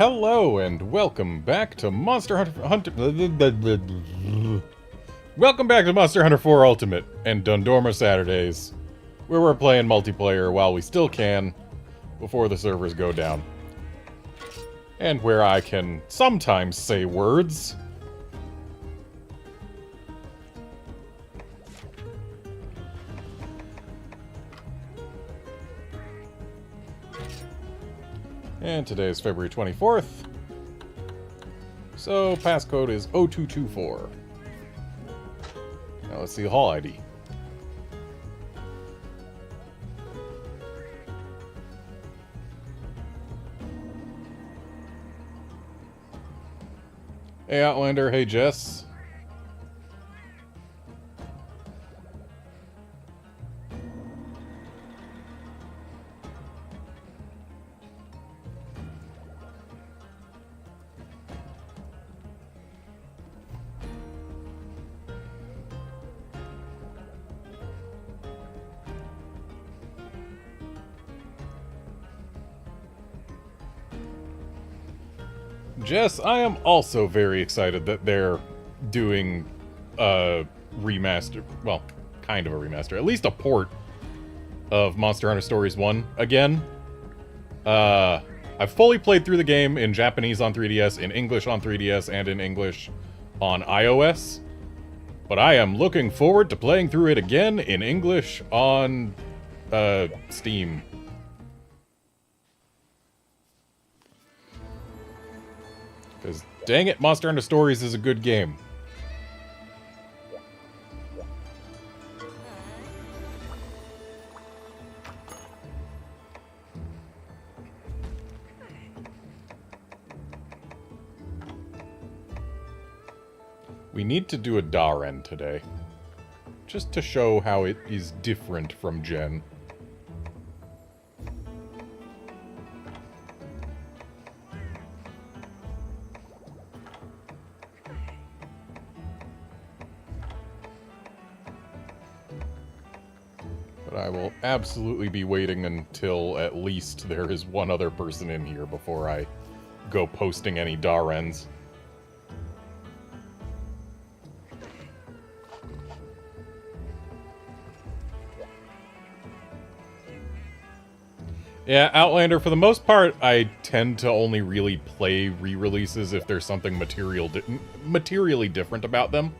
Hello and welcome back to Monster Hunter. Welcome back to Monster Hunter 4 Ultimate and Dundorma Saturdays, where we're playing multiplayer while we still can, before the servers go down. And where I can sometimes say words. And today is February 24th. So, passcode is 0224. Now let's see the hall ID. Hey Outlander, hey Jess. Jess, I am also very excited that they're doing a remaster, well, kind of a remaster, at least a port of Monster Hunter Stories 1 again. I've fully played through the game in Japanese on 3DS, in English on 3DS, and in English on iOS. But I am looking forward to playing through it again in English on Steam. Because, dang it, Monster Hunter Stories is a good game. We need to do a Daren today. Just to show how it is different from Gen. But I will absolutely be waiting until at least there is one other person in here before I go posting any Darens. Yeah, Outlander, for the most part, I tend to only really play re-releases if there's something materially different about them.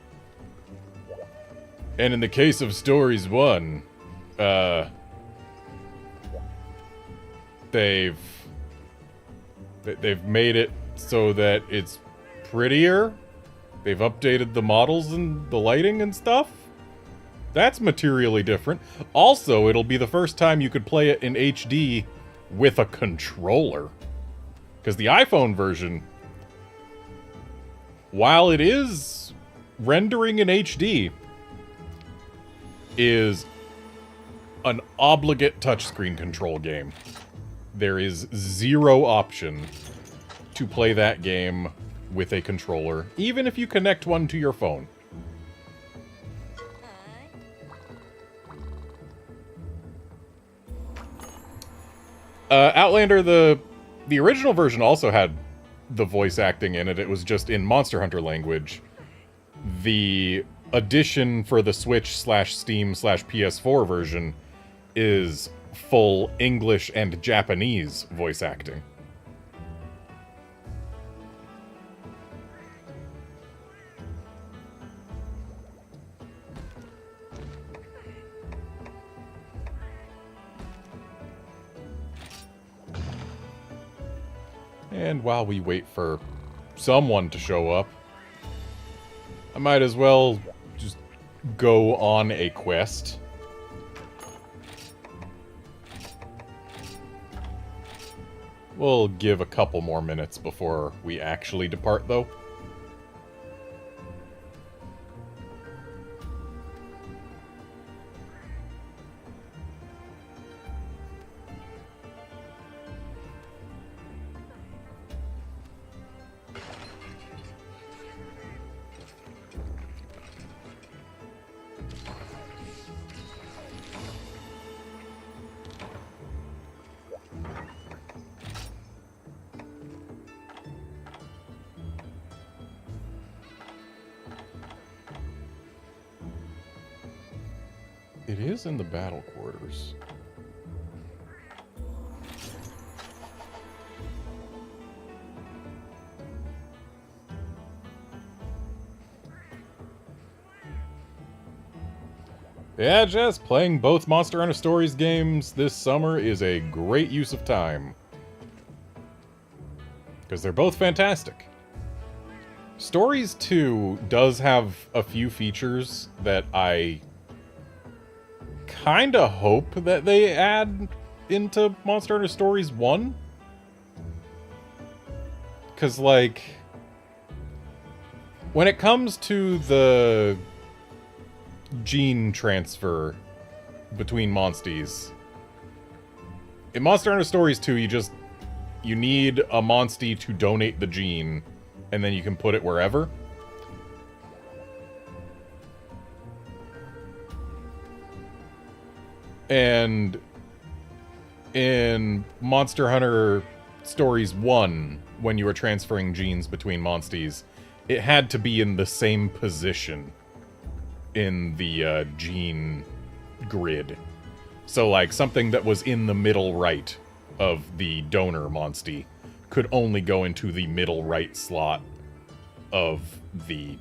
And in the case of Stories 1, they've made it so that it's prettier. They've updated the models and the lighting and stuff. That's materially different. Also, it'll be the first time you could play it in HD with a controller. Because the iPhone version, while it is rendering in HD, is an obligate touchscreen control game. There is zero option to play that game with a controller, even if you connect one to your phone. Outlander, the original version also had the voice acting in it. It was just in Monster Hunter language. The addition for the Switch/Steam/PS4 version is full English and Japanese voice acting. And while we wait for someone to show up, I might as well just go on a quest. We'll give a couple more minutes before we actually depart, though. It is in the battle quarters. Yeah, Jess, playing both Monster Hunter Stories games this summer is a great use of time. Because they're both fantastic. Stories 2 does have a few features that I kinda hope that they add into Monster Hunter Stories 1. Because, like, when it comes to the gene transfer between monsties, in Monster Hunter Stories 2, you need a monstie to donate the gene, and then you can put it wherever. And in Monster Hunter Stories 1, when you were transferring genes between monsties, it had to be in the same position in the gene grid. So, like, something that was in the middle right of the donor monstie could only go into the middle right slot of the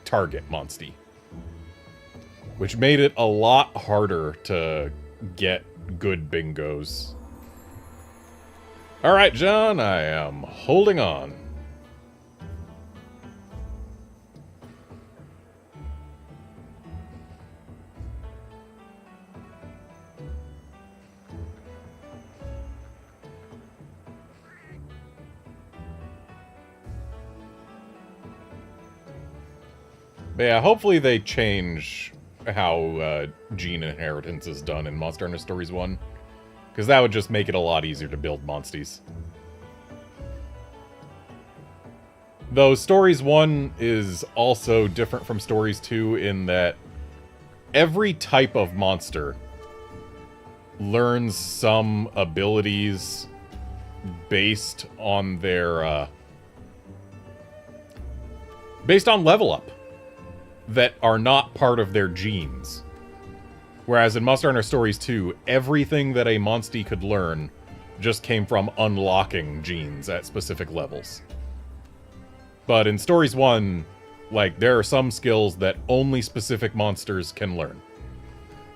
target monstie. Which made it a lot harder to get good bingos. Alright, John, I am holding on. But yeah, hopefully they change how gene inheritance is done in Monster Hunter Stories 1. Because that would just make it a lot easier to build monsties. Though Stories 1 is also different from Stories 2 in that every type of monster learns some abilities based on their based on level up that are not part of their genes. Whereas in Monster Hunter Stories 2, everything that a monstie could learn just came from unlocking genes at specific levels. But in Stories 1, like, there are some skills that only specific monsters can learn.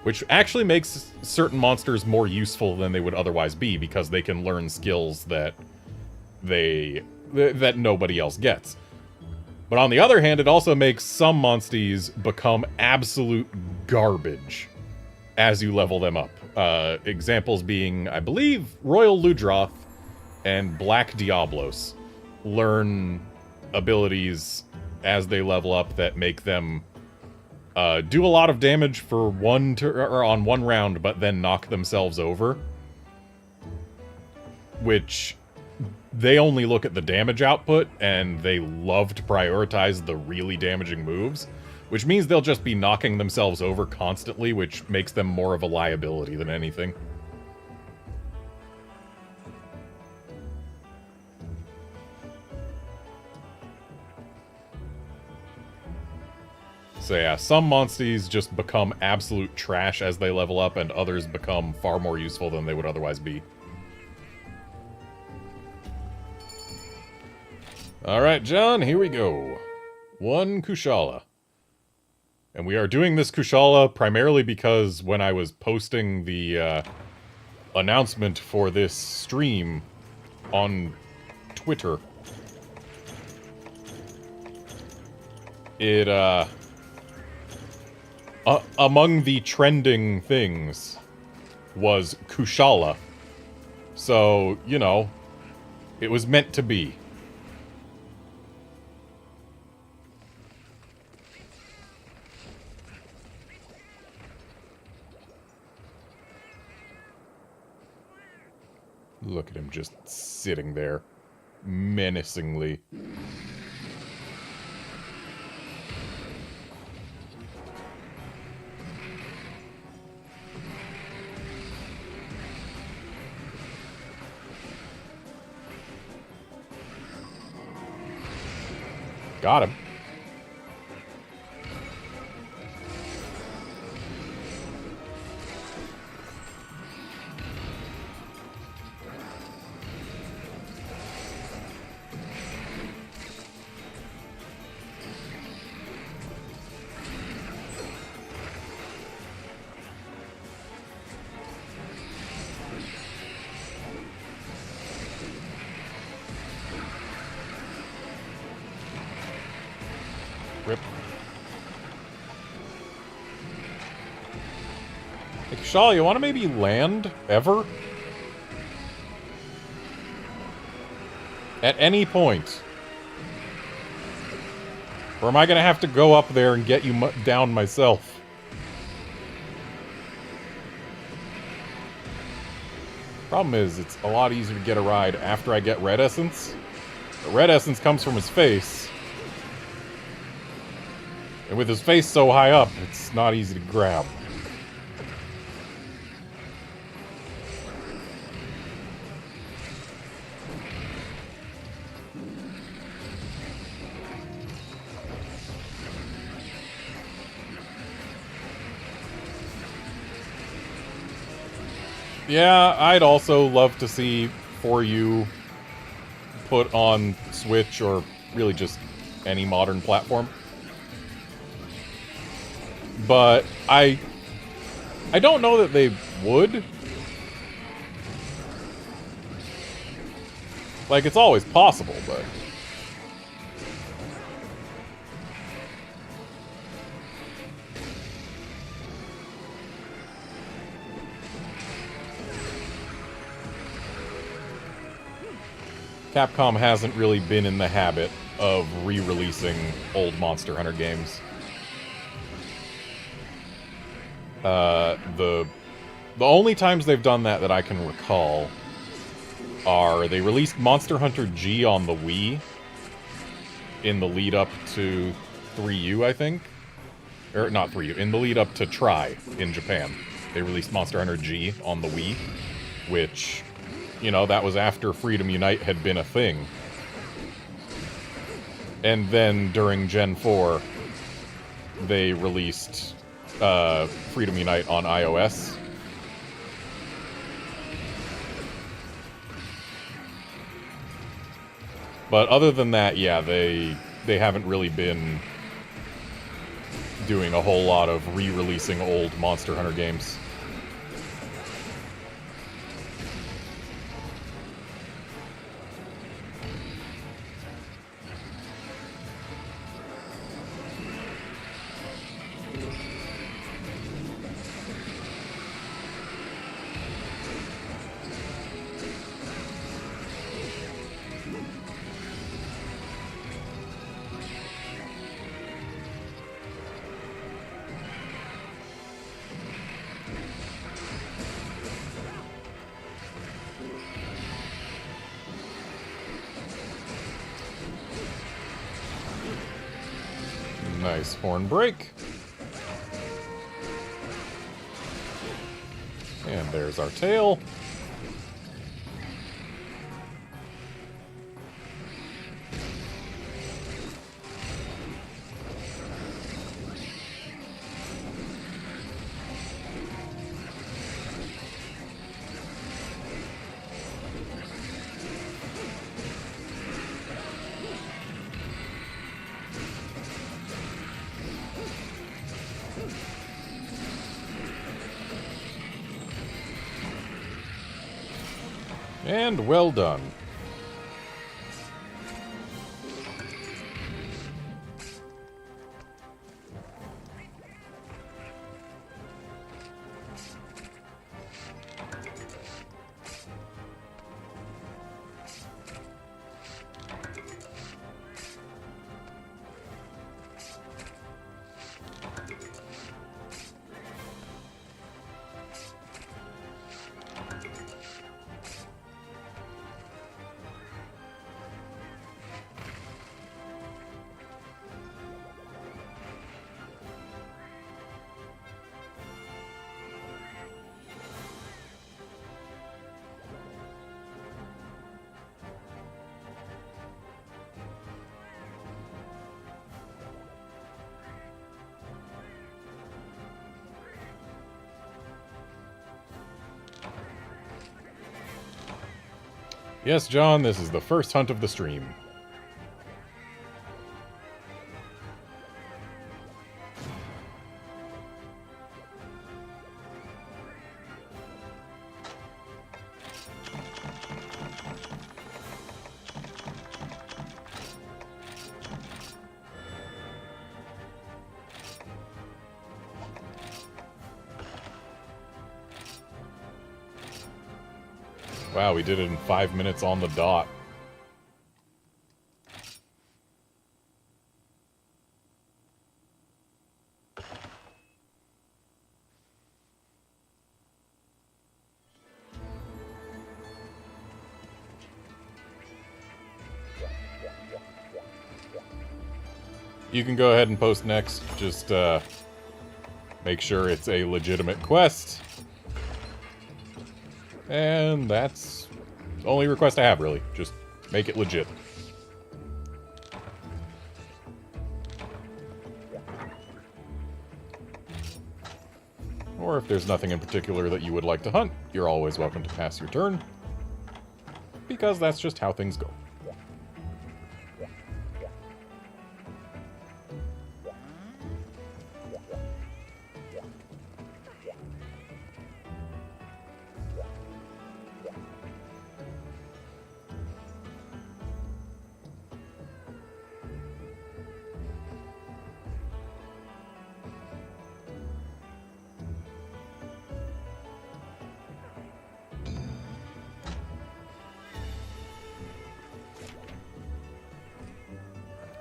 Which actually makes certain monsters more useful than they would otherwise be, because they can learn skills that that nobody else gets. But on the other hand, it also makes some monsties become absolute garbage as you level them up. Examples being, I believe, Royal Ludroth and Black Diablos learn abilities as they level up that make them do a lot of damage for on one round, but then knock themselves over. Which they only look at the damage output, and they love to prioritize the really damaging moves, which means they'll just be knocking themselves over constantly, which makes them more of a liability than anything. So yeah, some monsties just become absolute trash as they level up, and others become far more useful than they would otherwise be. Alright, John, here we go. One Kushala. And we are doing this Kushala primarily because when I was posting the announcement for this stream on Twitter, it, among the trending things was Kushala. So, you know, it was meant to be. Look at him just sitting there, menacingly. Got him. Rip. Hey, Kashal, you want to maybe land ever? At any point? Or am I going to have to go up there and get you down myself? Problem is, it's a lot easier to get a ride after I get Red Essence. The Red Essence comes from his face. And with his face so high up, it's not easy to grab. Yeah, I'd also love to see 4U put on Switch or really just any modern platform. But I don't know that they would. Like, it's always possible, but... Capcom hasn't really been in the habit of re-releasing old Monster Hunter games. The only times they've done that I can recall are they released Monster Hunter G on the Wii in the lead up to 3U, I think. Or not 3U, in the lead up to Tri in Japan. They released Monster Hunter G on the Wii, which, you know, that was after Freedom Unite had been a thing. And then during Gen 4, they released Freedom Unite on iOS. But other than that, yeah, they haven't really been doing a whole lot of re-releasing old Monster Hunter games. Nice horn break. And there's our tail. And well done. Yes, John, this is the first hunt of the stream. Wow, we did it in 5 minutes on the dot. You can go ahead and post next. Just make sure it's a legitimate quest. And that's the only request I have, really. Just make it legit. Or if there's nothing in particular that you would like to hunt, you're always welcome to pass your turn. Because that's just how things go.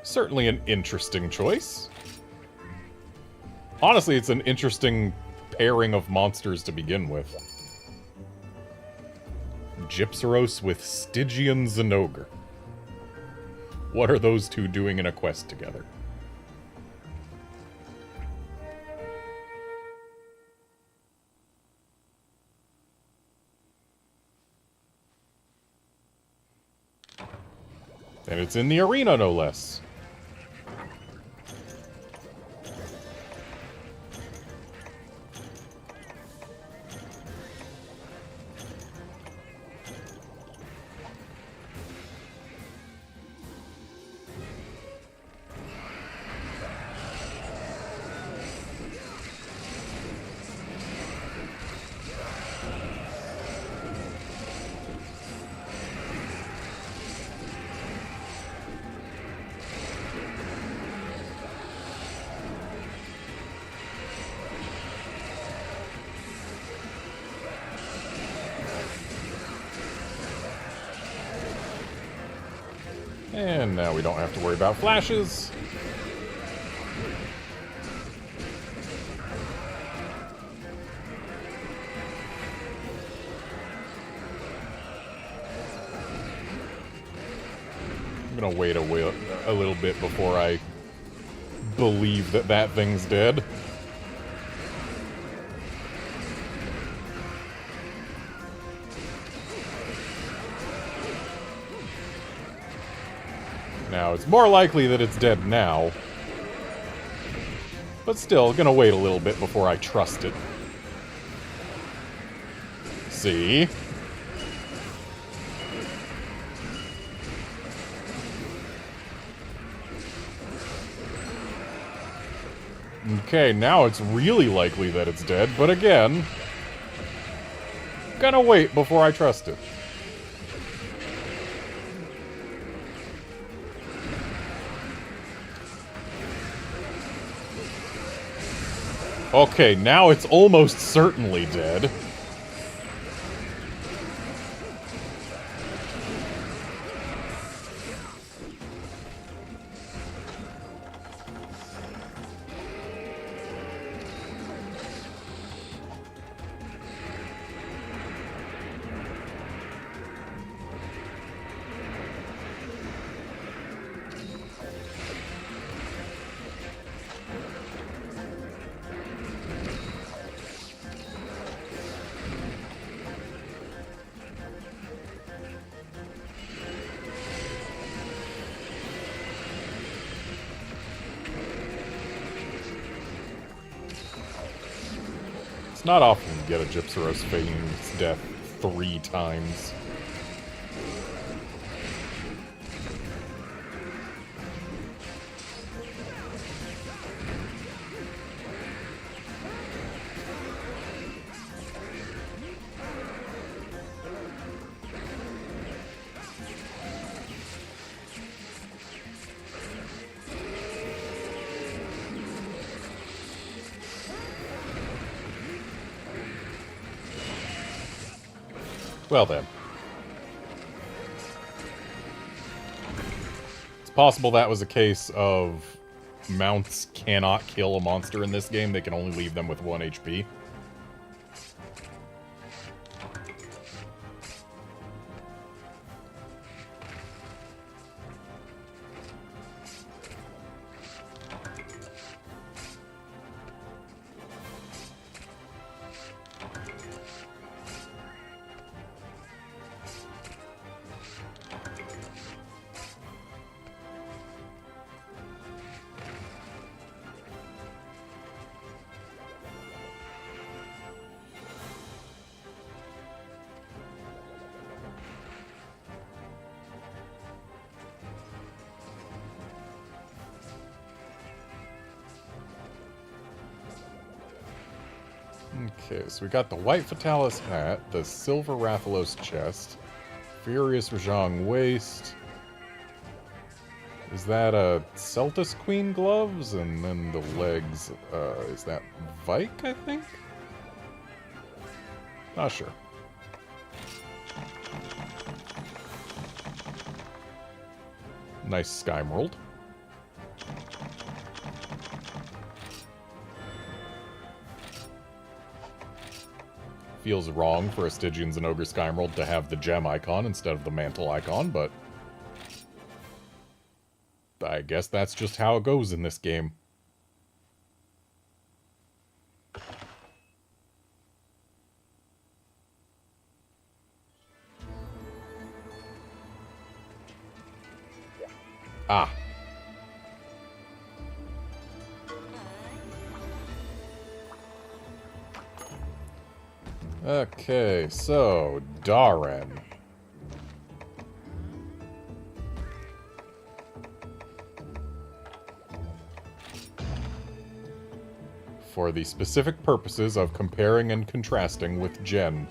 Certainly an interesting choice. Honestly, it's an interesting pairing of monsters to begin with. Gypsaros with Stygian Zenogre. What are those two doing in a quest together? And it's in the arena, no less. And now we don't have to worry about flashes. I'm gonna wait a little bit before I believe that that thing's dead. Now, it's more likely that it's dead now. But still, gonna wait a little bit before I trust it. See? Okay, now it's really likely that it's dead, but again, gonna wait before I trust it. Okay, now it's almost certainly dead. Not often you get a Gypsaros faking its death 3 times. Well then. possible that was a case of mounts cannot kill a monster in this game. They can only leave them with 1 HP. Okay, so we got the White Fatalis hat, the Silver Rathalos chest, Furious Rajang waist. Is that a Celtus Queen gloves? And then the legs, is that Vike, I think? Not sure. Nice Skymerald. Feels wrong for a Stygians and Ogre Skymerald to have the gem icon instead of the mantle icon, but I guess that's just how it goes in this game. Ah. Okay, so, Darren. For the specific purposes of comparing and contrasting with Jen.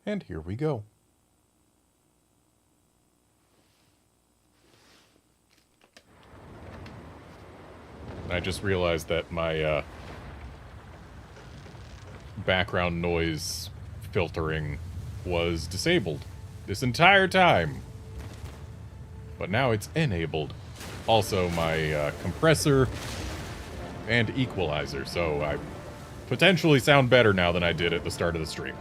And here we go. I just realized that my background noise filtering was disabled this entire time. But now it's enabled. Also my compressor and equalizer, so I potentially sound better now than I did at the start of the stream.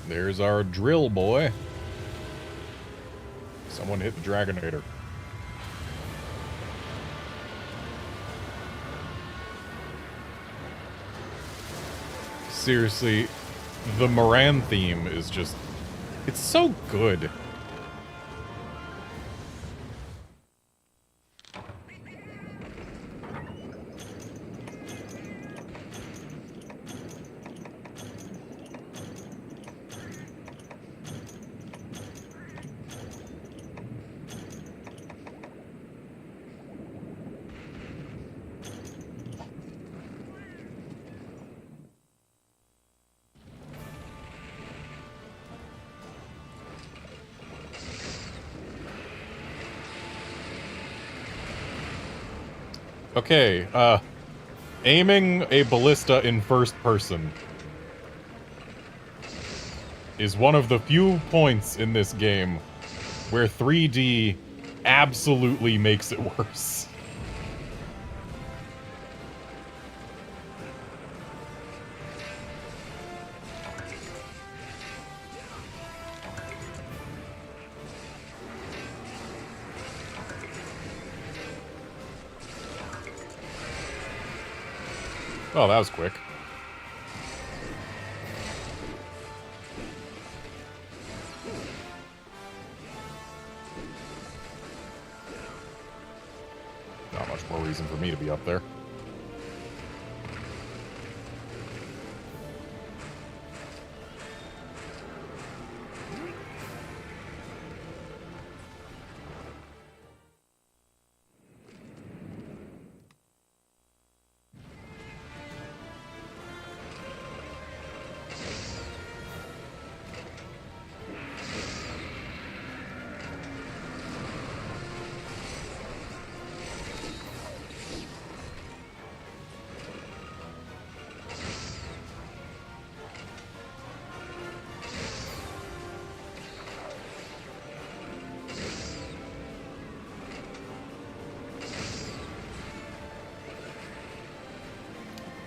There's our drill boy. Someone hit the Dragonator. Seriously, the Moran theme is just... it's so good. Okay, aiming a ballista in first person is one of the few points in this game where 3D absolutely makes it worse. Oh, that was quick. Not much more reason for me to be up there.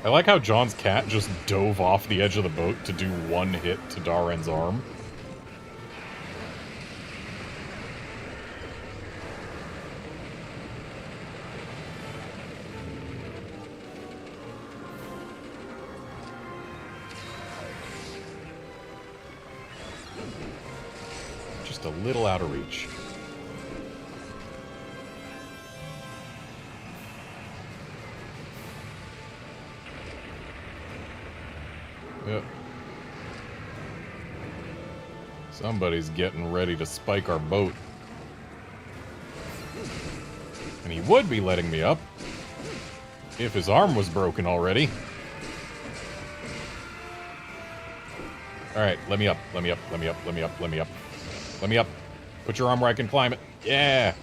I like how John's cat just dove off the edge of the boat to do one hit to Darren's arm. Just a little out of reach. Yep. Somebody's getting ready to spike our boat. And he would be letting me up if his arm was broken already. Alright, let me up, let me up, let me up, let me up, let me up. Let me up. Put your arm where I can climb it. Yeah!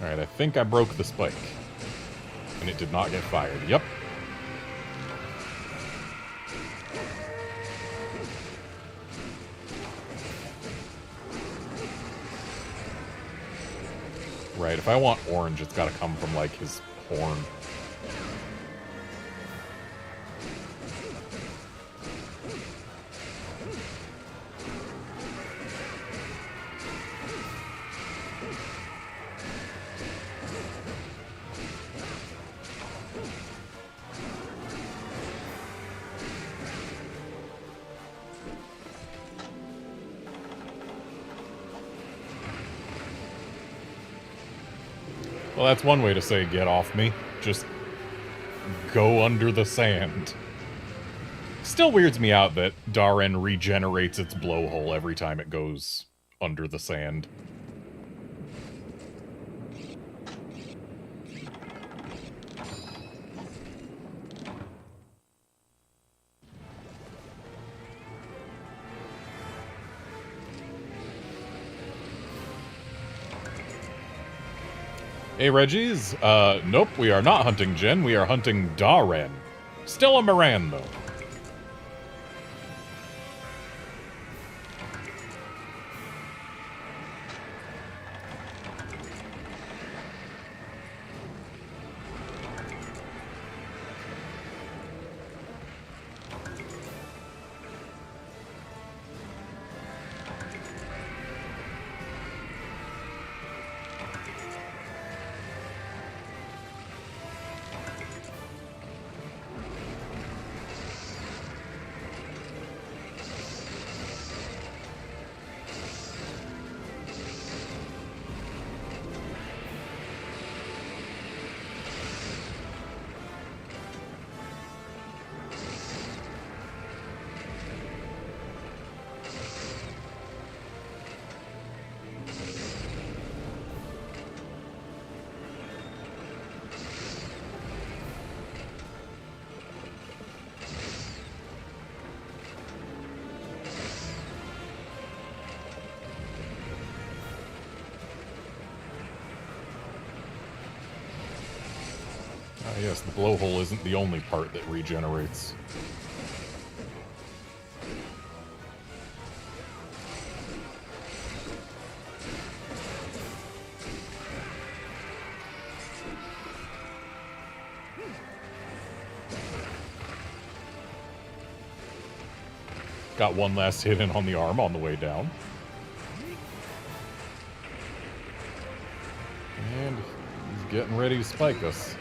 Alright, I think I broke the spike. And it did not get fired. Yep. Right, if I want orange, it's gotta come from, like, his horn. Well, that's one way to say get off me. Just go under the sand. Still weirds me out that Darren regenerates its blowhole every time it goes under the sand. Hey, Reggies. Nope, we are not hunting Jen. We are hunting Darren. Still a Moran, though. Yes, the blowhole isn't the only part that regenerates. Got one last hit in on the arm on the way down. And he's getting ready to spike us.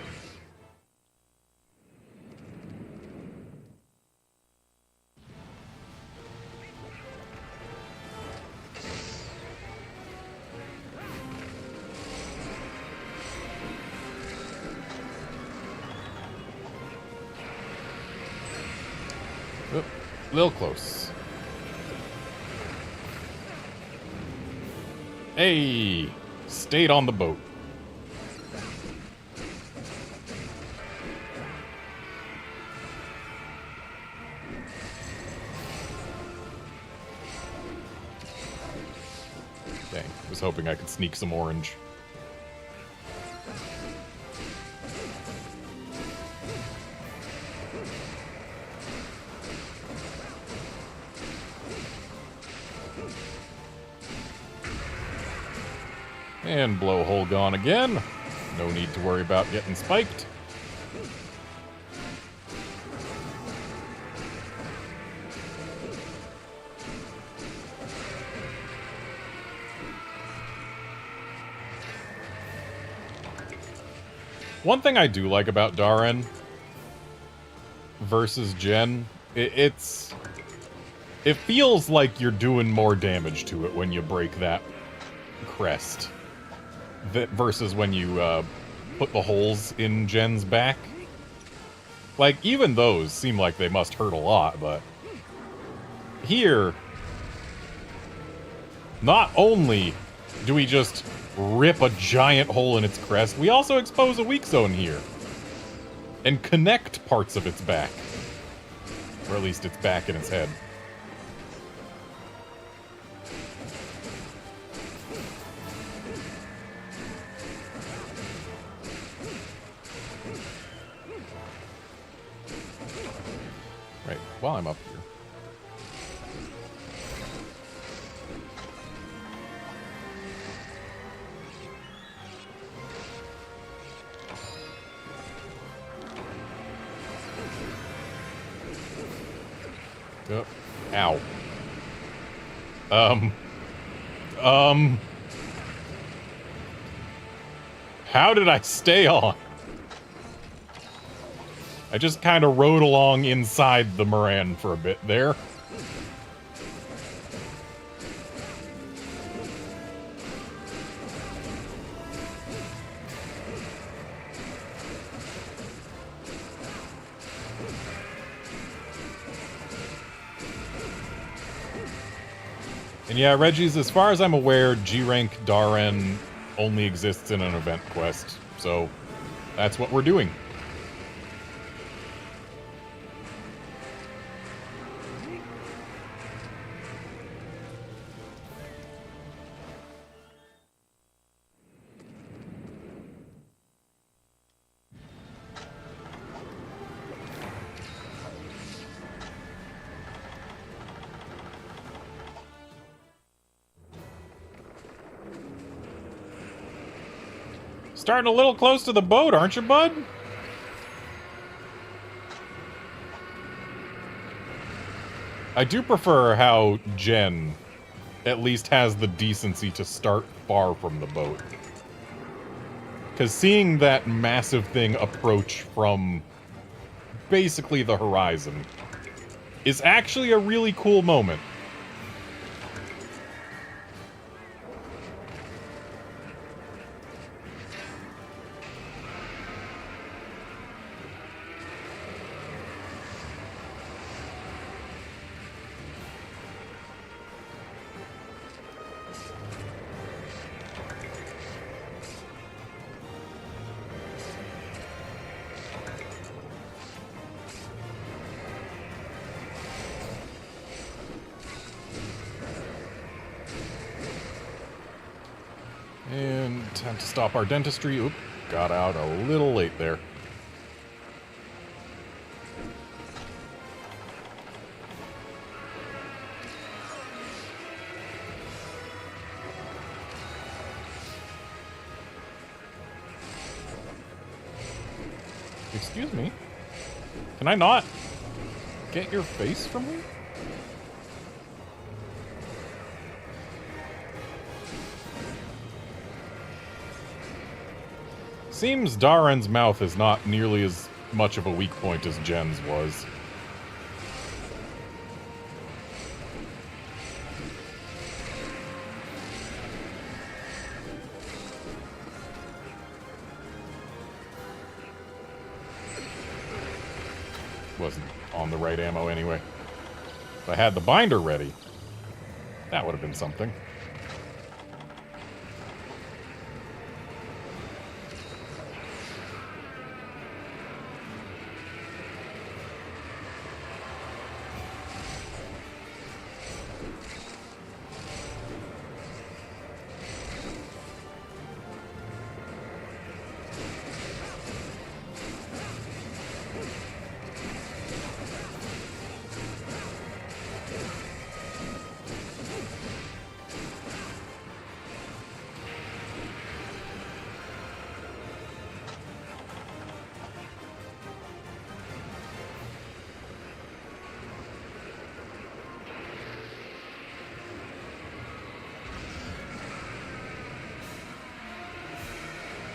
Oop, a little close. Hey! Stayed on the boat. Dang, was hoping I could sneak some orange. And blowhole gone again. No need to worry about getting spiked. One thing I do like about Darren versus Jen, it feels like you're doing more damage to it when you break that crest. Versus when you put the holes in Jen's back. Like, even those seem like they must hurt a lot, but here, not only do we just rip a giant hole in its crest, we also expose a weak zone here. And connect parts of its back. Or at least its back and its head. Right, while I'm up here. Oh, ow. How did I stay on? I just kind of rode along inside the Moran for a bit there. And yeah, Reggie's, as far as I'm aware, G-Rank Darren only exists in an event quest, so that's what we're doing. Starting a little close to the boat, aren't you, bud? I do prefer how Jen at least has the decency to start far from the boat. Because seeing that massive thing approach from basically the horizon is actually a really cool moment. And time to stop our dentistry. Oop, got out a little late there. Excuse me. Can I not get your face from me? Seems Darren's mouth is not nearly as much of a weak point as Jen's was. Wasn't on the right ammo anyway. If I had the binder ready, that would have been something.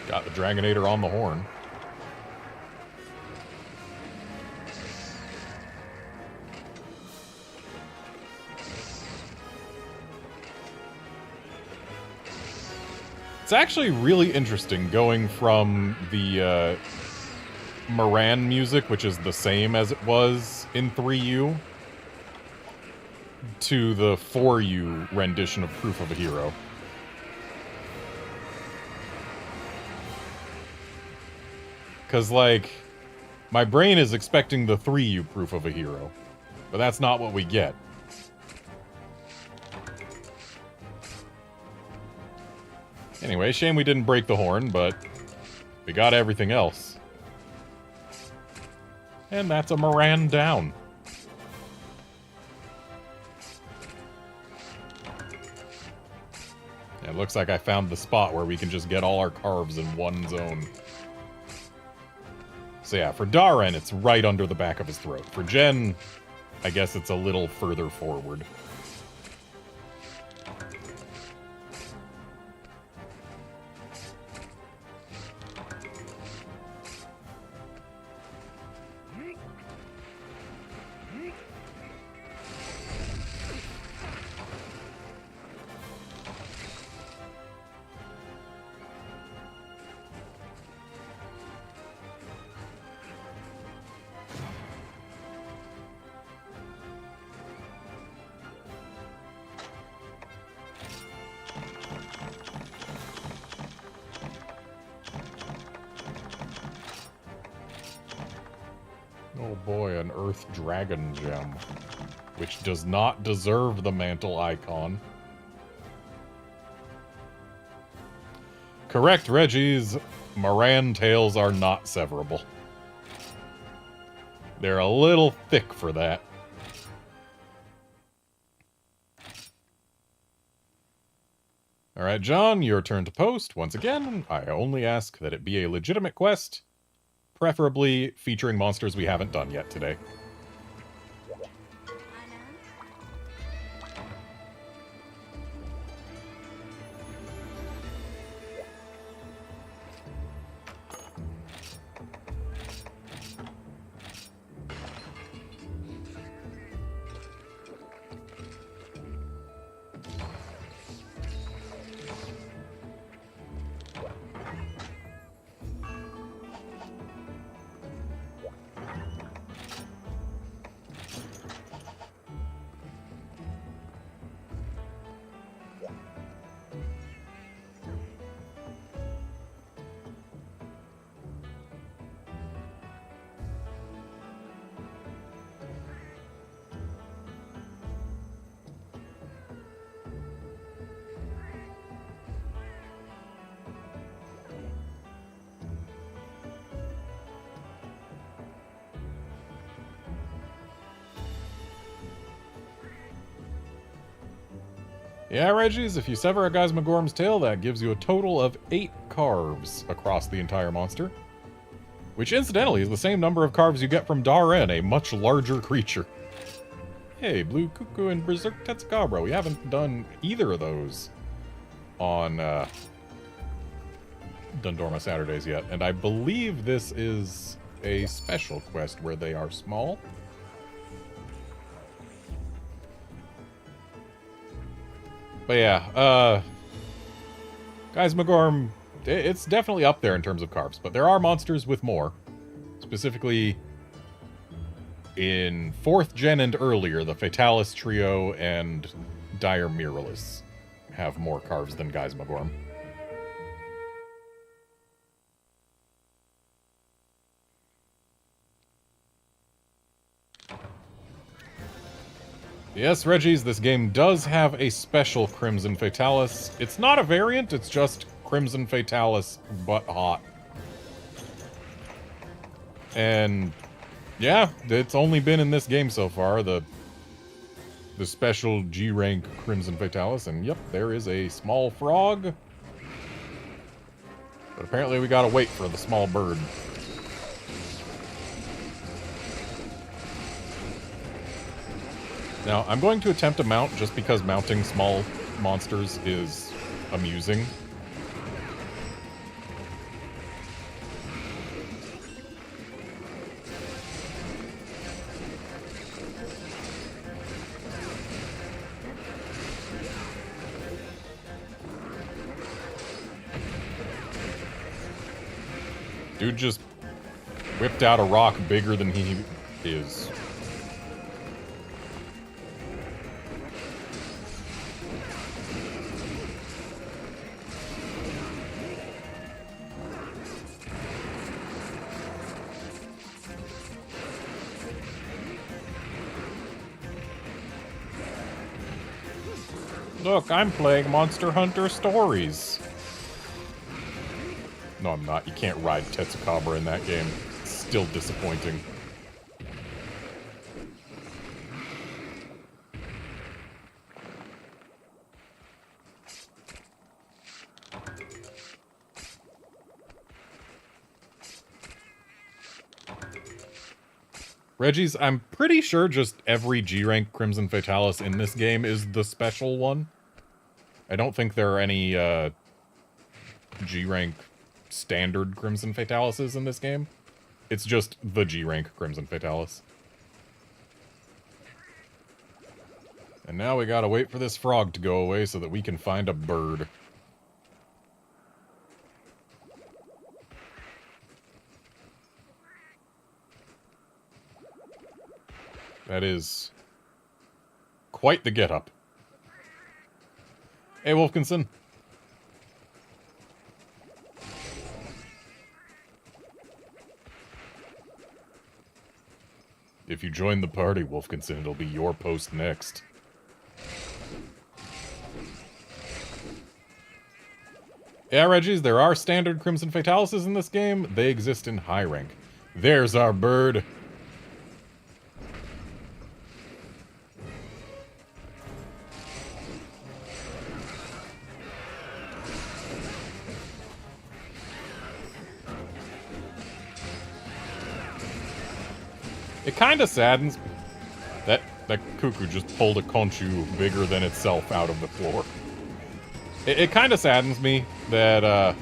Got the Dragonator on the horn. It's actually really interesting going from the Moran music, which is the same as it was in 3U, to the 4U rendition of Proof of a Hero. Because, like, my brain is expecting the 3U Proof of a Hero, but that's not what we get. Anyway, shame we didn't break the horn, but we got everything else. And that's a Moran down. It looks like I found the spot where we can just get all our carves in one zone. So yeah, for Darren, it's right under the back of his throat. For Jen, I guess it's a little further forward. Oh boy, an Earth Dragon gem, which does not deserve the mantle icon. Correct, Reggie's Moran tails are not severable. They're a little thick for that. Alright, John, your turn to post. Once again, I only ask that it be a legitimate quest, preferably featuring monsters we haven't done yet today. Yeah, Reggies, if you sever a Geismagorm's tail, that gives you a total of 8 carves across the entire monster, Which, incidentally, is the same number of carves you get from Darren, a much larger creature. Hey, Blue Cuckoo and Berserk Tetsukabra. We haven't done either of those on Dundorma Saturdays yet. And I believe this is a special quest where they are small. But yeah, Guys Magorm, it's definitely up there in terms of carves, but there are monsters with more. Specifically, in 4th gen and earlier, the Fatalis Trio and Dire Miralis have more carves than Guys Magorm. Yes, Reggies, this game does have a special Crimson Fatalis. It's not a variant, it's just Crimson Fatalis, but hot. And yeah, it's only been in this game so far, the special G-rank Crimson Fatalis, and yep, there is a small frog. But apparently we gotta wait for the small bird. Now, I'm going to attempt a mount just because mounting small monsters is amusing. Dude just whipped out a rock bigger than he is. Look, I'm playing Monster Hunter Stories. No, I'm not. You can't ride Tetsukabra in that game. It's still disappointing. Reggie's, I'm pretty sure just every G-rank Crimson Fatalis in this game is the special one. I don't think there are any G-rank standard Crimson Fatalises in this game. It's just the G-rank Crimson Fatalis. And now we gotta wait for this frog to go away so that we can find a bird. That is quite the get-up. Hey, Wolfkinson. If you join the party, Wolfkinson, it'll be your post next. Yeah, Reggies, there are standard Crimson Fatalises in this game. They exist in high rank. There's our bird. It kind of saddens that cuckoo just pulled a conchu bigger than itself out of the floor. It kind of saddens me that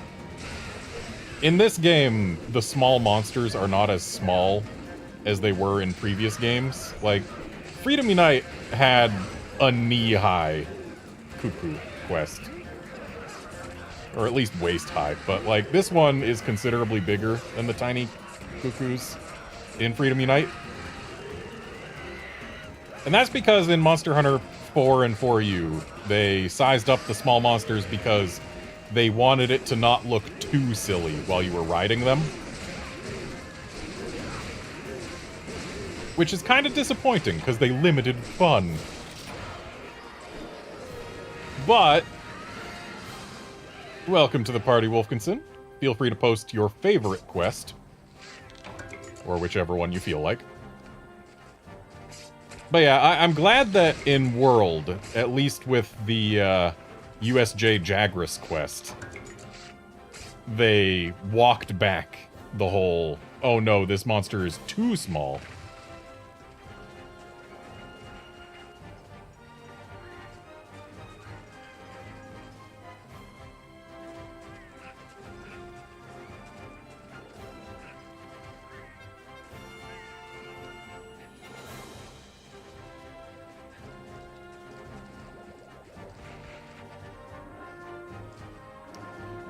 in this game, the small monsters are not as small as they were in previous games. Like, Freedom Unite had a knee-high cuckoo quest. Or at least waist-high. But, like, this one is considerably bigger than the tiny cuckoos in Freedom Unite. And that's because in Monster Hunter 4 and 4U, they sized up the small monsters because they wanted it to not look too silly while you were riding them. Which is kind of disappointing, because they limited fun. But, welcome to the party, Wolfkinson. Feel free to post your favorite quest. Or whichever one you feel like. But yeah, I'm glad that in World, at least with the USJ Jagras quest, they walked back the whole oh no, this monster is too small.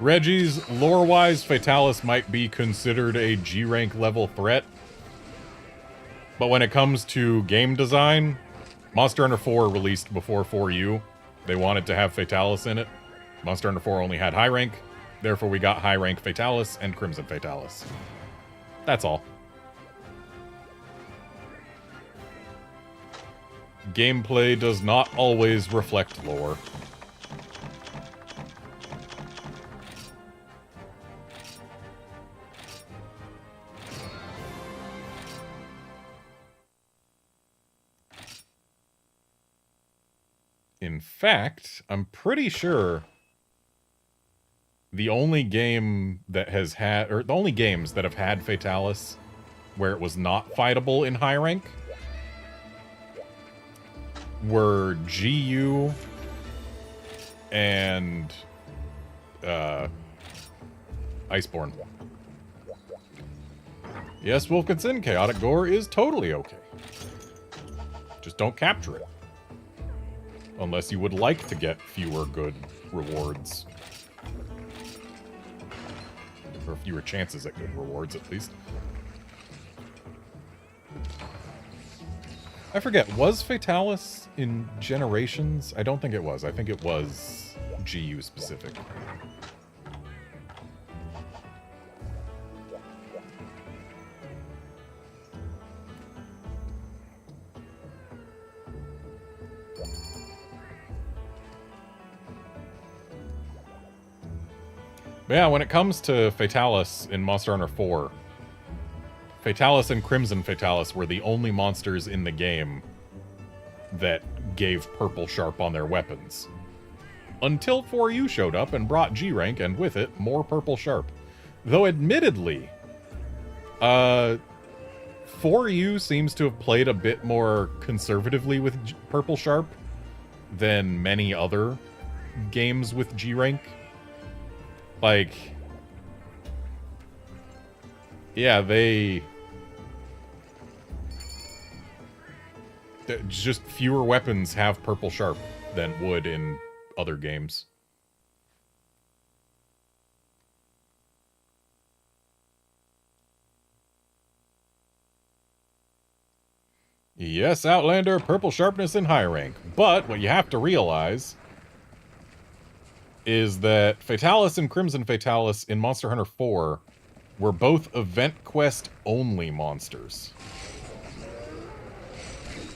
Reggie's, lore-wise, Fatalis might be considered a G-rank level threat. But when it comes to game design, Monster Hunter 4 released before 4U. They wanted to have Fatalis in it. Monster Hunter 4 only had high rank, therefore we got high rank Fatalis and Crimson Fatalis. That's all. Gameplay does not always reflect lore. In fact, I'm pretty sure the only game that has had, or the only games that have had Fatalis where it was not fightable in high rank were GU and Iceborne. Yes, Wilkinson, chaotic gore is totally okay. Just don't capture it. Unless you would like to get fewer good rewards. Or fewer chances at good rewards, at least. I forget, was Fatalis in Generations? I don't think it was. I think it was GU specific. But yeah, when it comes to Fatalis in Monster Hunter 4, Fatalis and Crimson Fatalis were the only monsters in the game that gave purple sharp on their weapons. Until 4U showed up and brought G-Rank, and with it, more purple sharp. Though admittedly, 4U seems to have played a bit more conservatively with purple sharp than many other games with G-Rank. Like, yeah, just fewer weapons have purple sharp than would in other games. Yes, Outlander, purple sharpness in high rank. But what you have to realize is that Fatalis and Crimson Fatalis in Monster Hunter 4 were both event quest only monsters.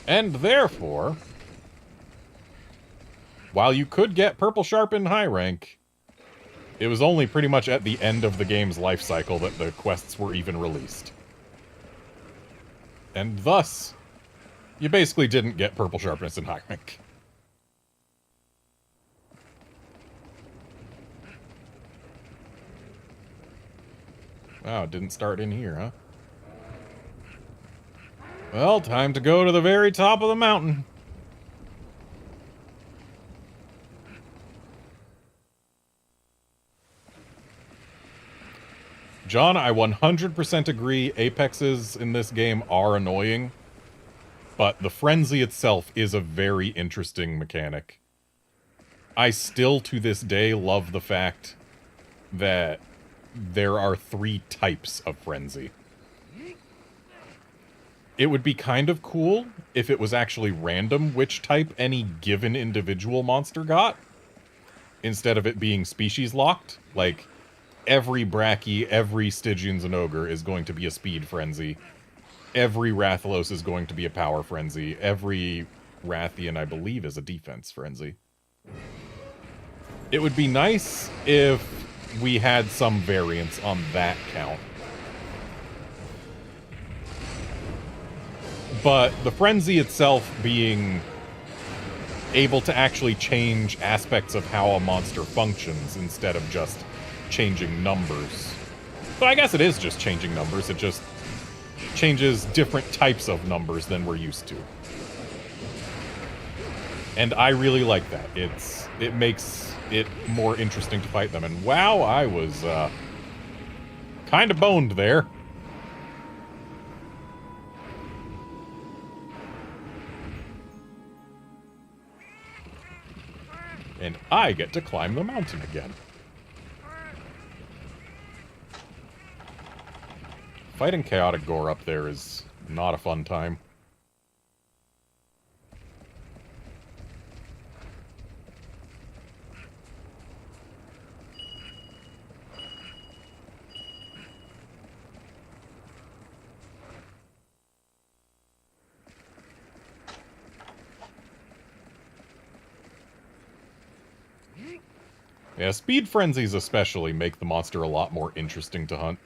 And therefore, while you could get purple sharp in high rank, it was only pretty much at the end of the game's life cycle that the quests were even released. And thus, you basically didn't get purple sharpness in high rank. Wow, it didn't start in here, huh? Well, time to go to the very top of the mountain. John, I 100% agree apexes in this game are annoying, but the frenzy itself is a very interesting mechanic. I still, to this day, love the fact that there are 3 types of frenzy. It would be kind of cool if it was actually random which type any given individual monster got, instead of it being species locked. Like, every Bracky, every Stygian Zinogre is going to be a speed frenzy. Every Rathalos is going to be a power frenzy. Every Rathian, I believe, is a defense frenzy. It would be nice if we had some variance on that count. But the frenzy itself being able to actually change aspects of how a monster functions instead of just changing numbers So I guess it is just changing numbers. It just changes different types of numbers than we're used to. And I really like that. It makes it more interesting to fight them. And wow, I was kind of boned there. And I get to climb the mountain again. Fighting Chaotic Gore up there is not a fun time. Yeah, speed frenzies especially make the monster a lot more interesting to hunt.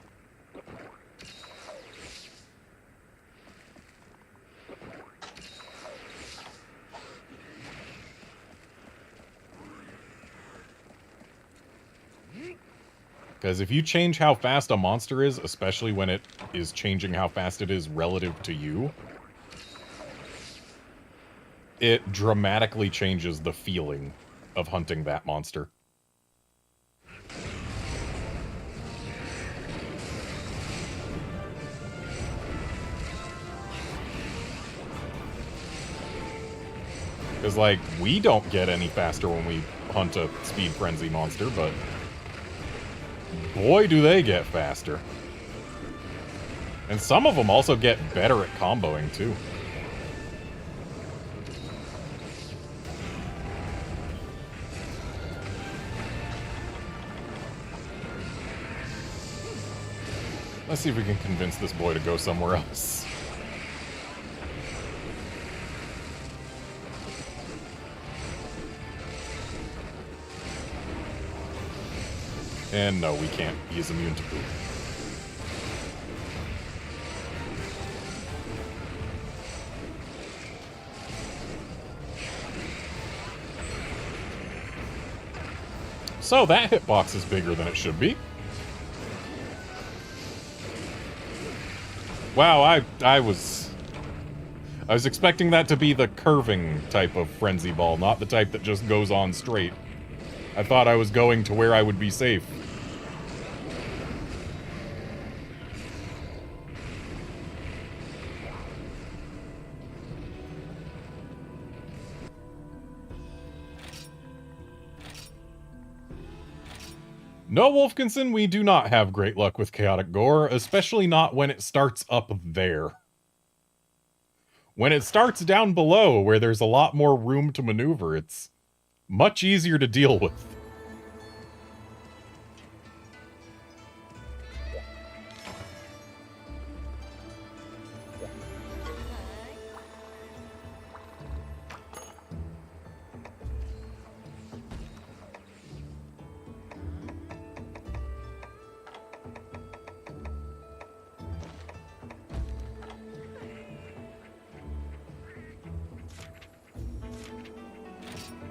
Because if you change how fast a monster is, especially when it is changing how fast it is relative to you, it dramatically changes the feeling of hunting that monster. Because, like, we don't get any faster when we hunt a speed frenzy monster, but boy, do they get faster. And some of them also get better at comboing, too. Let's see if we can convince this boy to go somewhere else. And no, we can't. He is immune to poop. So that hitbox is bigger than it should be. Wow, I was expecting that to be the curving type of frenzy ball, not the type that just goes on straight. I thought I was going to where I would be safe. No, Wolfkinson, we do not have great luck with Chaotic Gore, especially not when it starts up there. When it starts down below, where there's a lot more room to maneuver, it's much easier to deal with.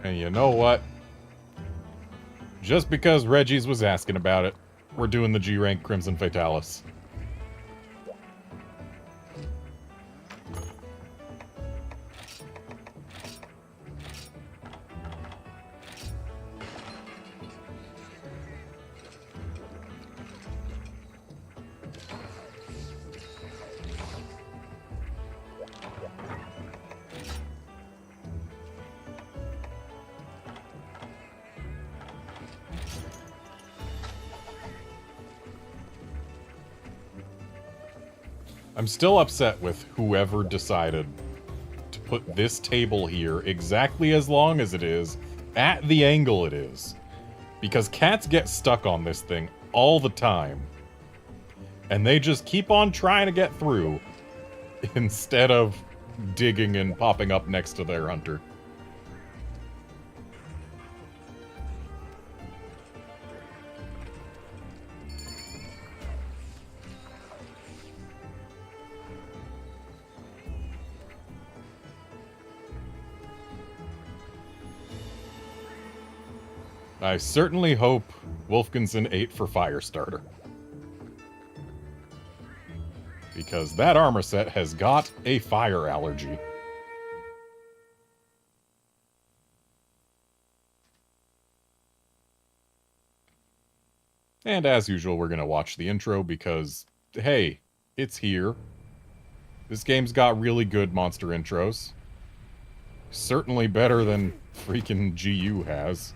And you know what? Just because Reggie's was asking about it, we're doing the G-Rank Crimson Fatalis. I'm still upset with whoever decided to put this table here exactly as long as it is, at the angle it is. Because cats get stuck on this thing all the time. And they just keep on trying to get through, instead of digging and popping up next to their hunter. I certainly hope Wolfkinson ate for Firestarter. Because that armor set has got a fire allergy. And as usual, we're going to watch the intro because, hey, it's here. This game's got really good monster intros. Certainly better than freaking GU has.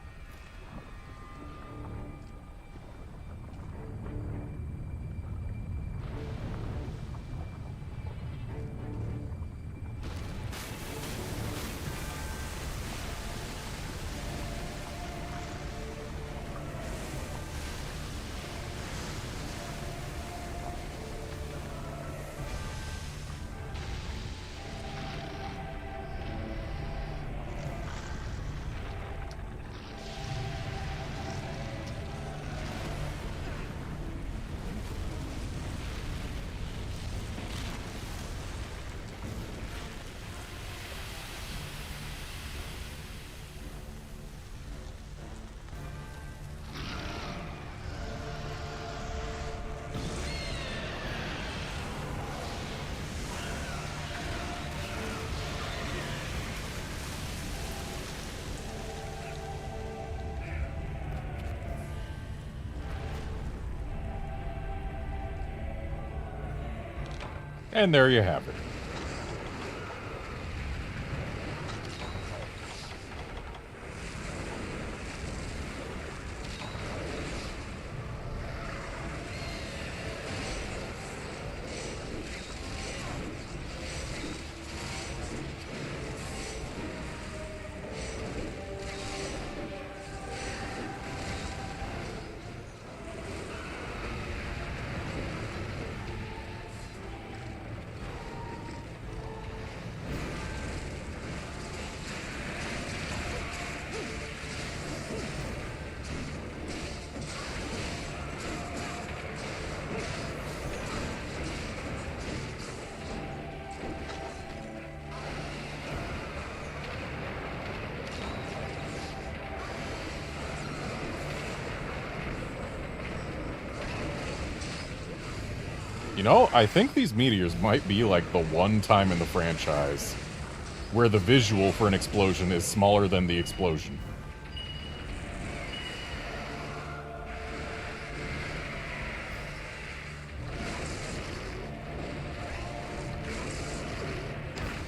And there you have it. You know, I think these meteors might be like the one time in the franchise where the visual for an explosion is smaller than the explosion.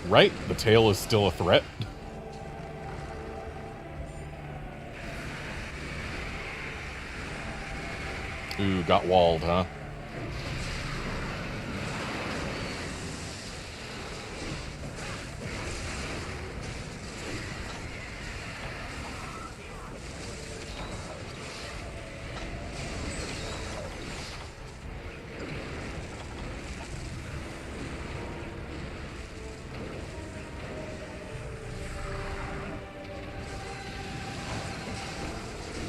Right? The tail is still a threat. Ooh, got walled, huh?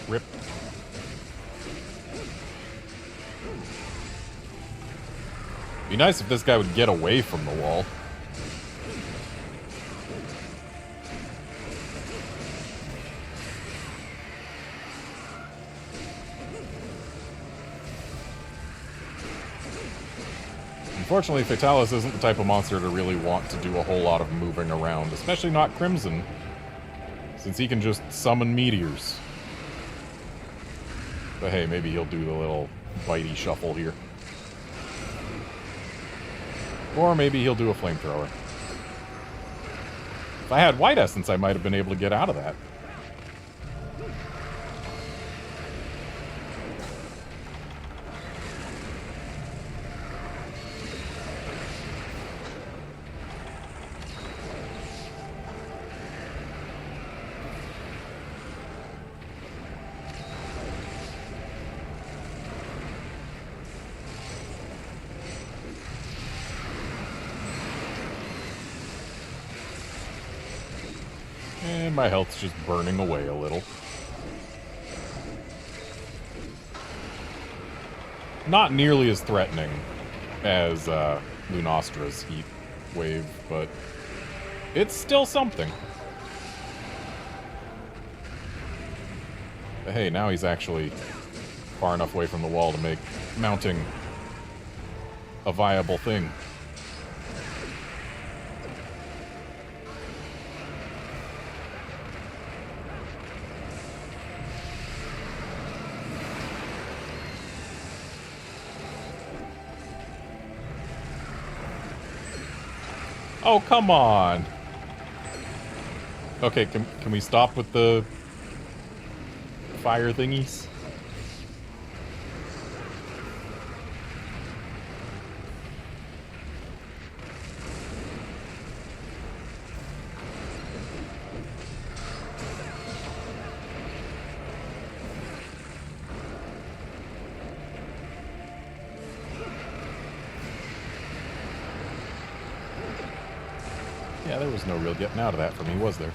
Rip. Be nice if this guy would get away from the wall. Unfortunately, Fatalis isn't the type of monster to really want to do a whole lot of moving around, especially not Crimson, since he can just summon meteors. But hey, maybe he'll do the little bitey shuffle here. Or maybe he'll do a flamethrower. If I had White Essence, I might have been able to get out of that. And my health's just burning away a little. Not nearly as threatening as Lunostra's heat wave, but it's still something. But hey, now he's actually far enough away from the wall to make mounting a viable thing. Oh, come on! Okay, can we stop with the fire thingies? Yeah, there was no real getting out of that for me, was there?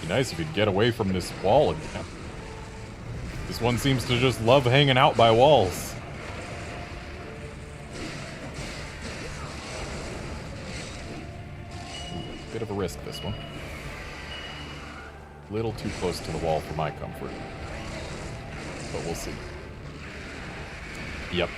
Be nice if you'd get away from this wall again. This one seems to just love hanging out by walls. Bit of a risk, this one. A little too close to the wall for my comfort. But we'll see. Yep.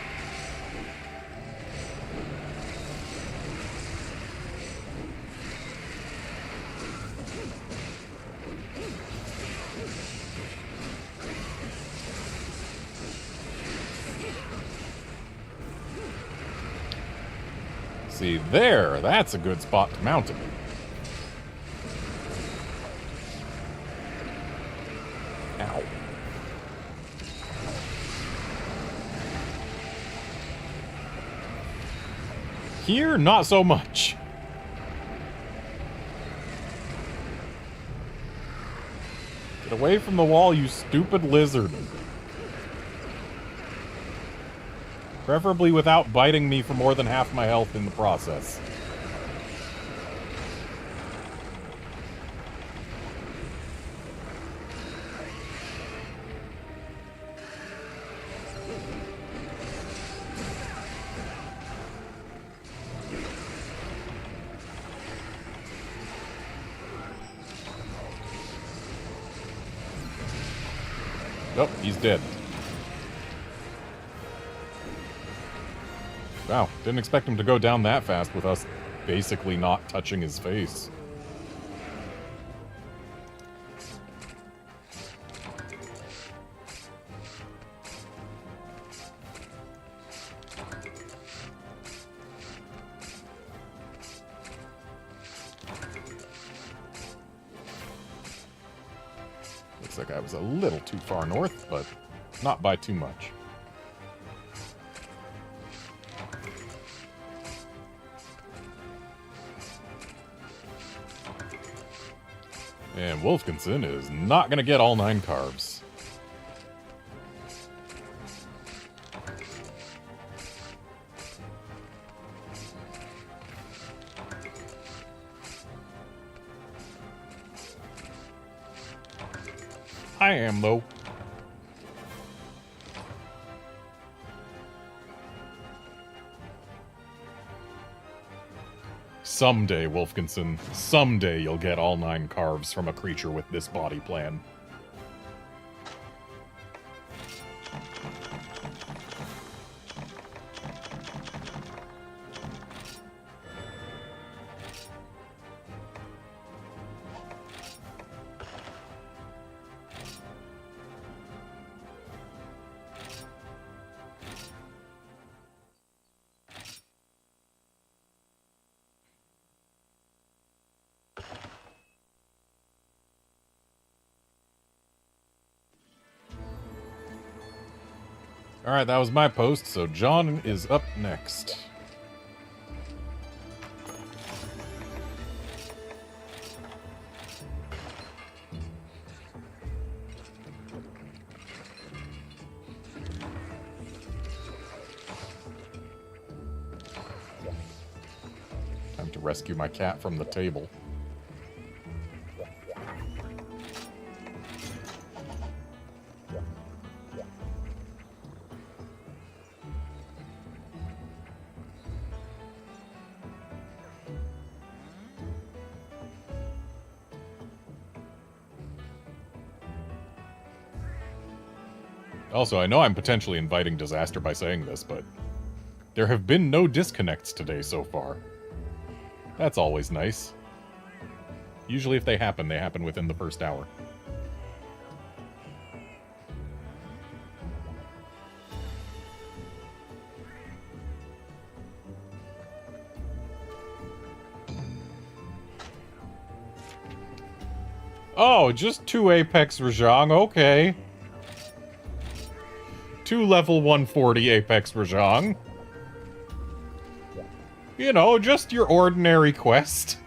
See, there! That's a good spot to mount him. Ow. Here, not so much. Get away from the wall, you stupid lizard. Preferably without biting me for more than half my health in the process. Nope, he's dead. Wow, didn't expect him to go down that fast with us basically not touching his face. Looks like I was a little too far north, but not by too much. And Wolfkinson is not going to get all 9 carbs. I am, though. Someday, Wolfkinson, someday you'll get all 9 carves from a creature with this body plan. Alright, that was my post, so John is up next. rescue my cat from the table. Also, I know I'm potentially inviting disaster by saying this, but there have been no disconnects today so far. That's always nice. Usually if they happen within the first hour. Oh, just 2 Apex Rajang, okay. 2 level 140 Apex Rajang. You know, just your ordinary quest.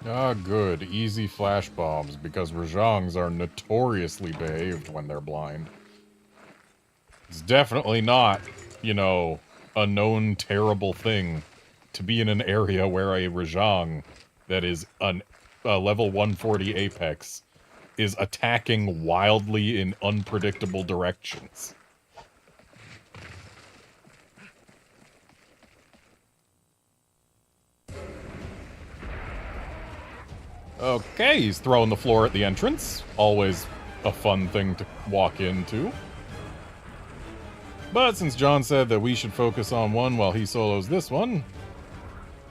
Ah, good. Easy flash bombs, because Rajangs are notoriously behaved when they're blind. It's definitely not, you know, a known terrible thing to be in an area where a Rajang that is a level 140 Apex is attacking wildly in unpredictable directions. Okay, he's throwing the floor at the entrance. Always a fun thing to walk into. But since John said that we should focus on one while he solos this one,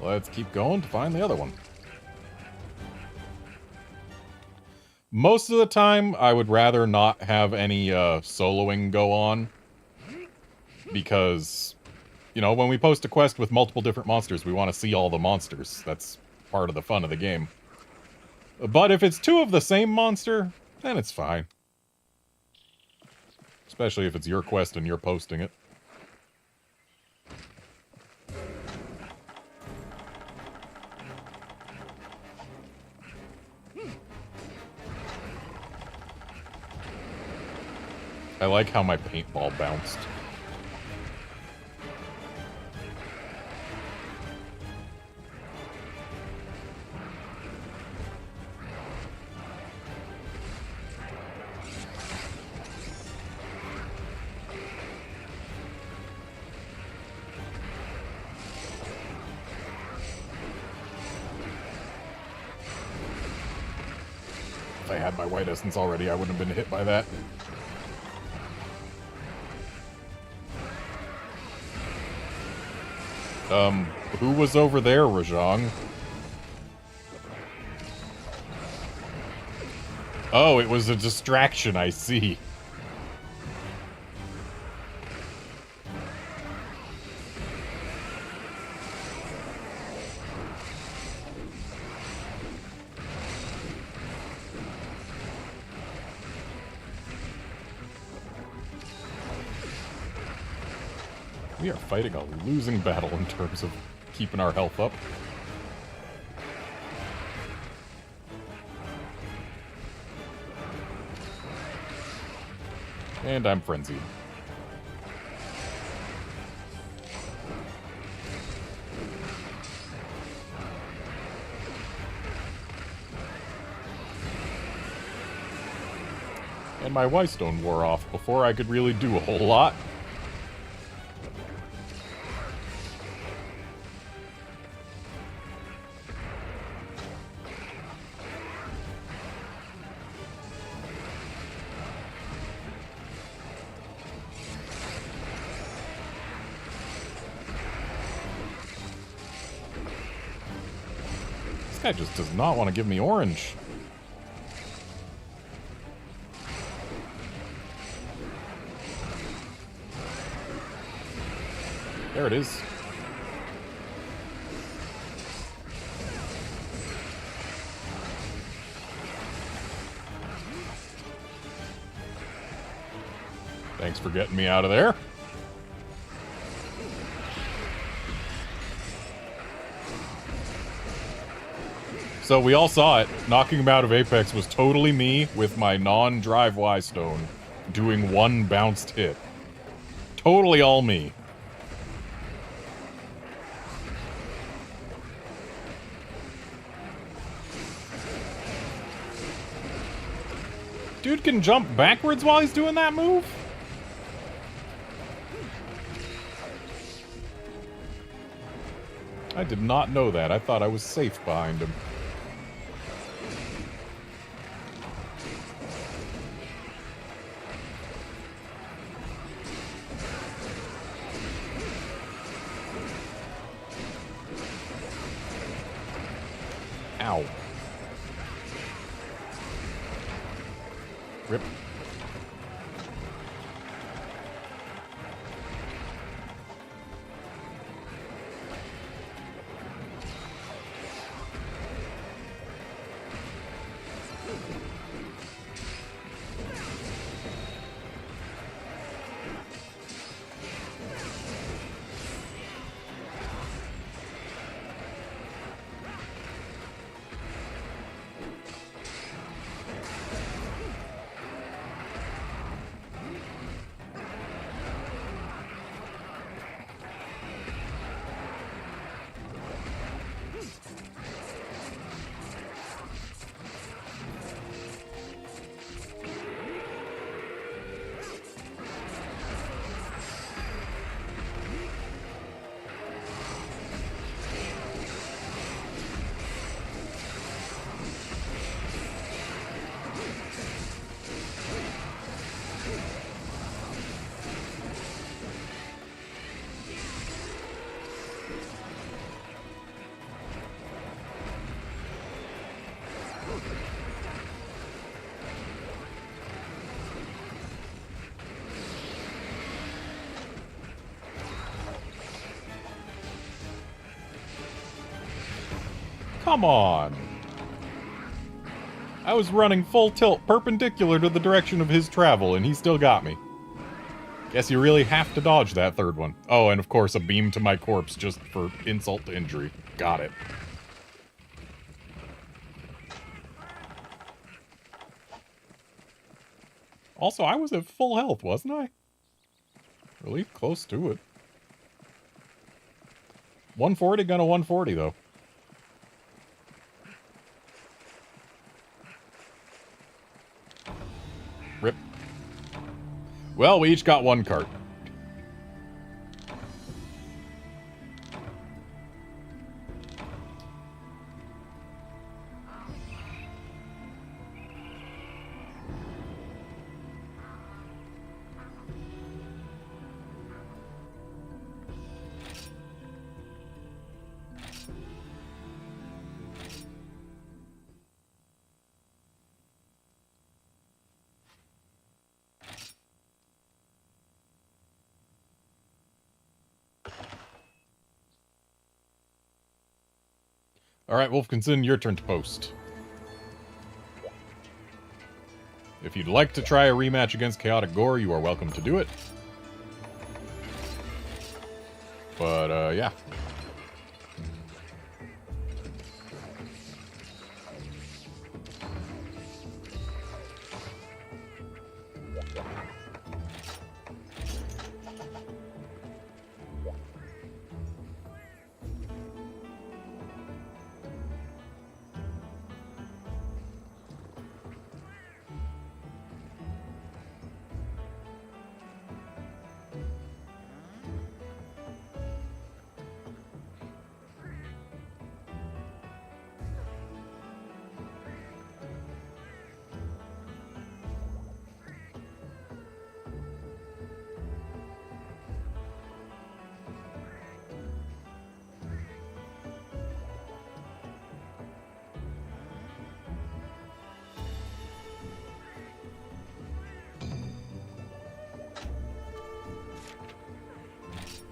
let's keep going to find the other one. Most of the time, I would rather not have any soloing go on. Because, you know, when we post a quest with multiple different monsters, we want to see all the monsters. That's part of the fun of the game. But if it's 2 of the same monster, then it's fine. Especially if it's your quest and you're posting it. I like how my paintball bounced. If I had my white essence already, I wouldn't have been hit by that. Who was over there, Rajang? Oh, it was a distraction, I see. We are fighting a losing battle in terms of keeping our health up. And I'm frenzied. And my Y-Stone wore off before I could really do a whole lot. This guy just does not want to give me orange. There it is. Thanks for getting me out of there. So we all saw it. Knocking him out of Apex was totally me with my non-drive Y-Stone doing one bounced hit. Totally all me. Dude can jump backwards while he's doing that move? I did not know that. I thought I was safe behind him. Ow. Rip. Come on. I was running full tilt perpendicular to the direction of his travel, and he still got me. Guess you really have to dodge that third one. Oh, and of course a beam to my corpse just for insult to injury. Got it. Also, I was at full health, wasn't I? Really close to it. 140 gonna 140, though. Rip. Well, we each got one cart. Alright, Wolfkinson, your turn to post. If you'd like to try a rematch against Chaotic Gore, you are welcome to do it. But, yeah.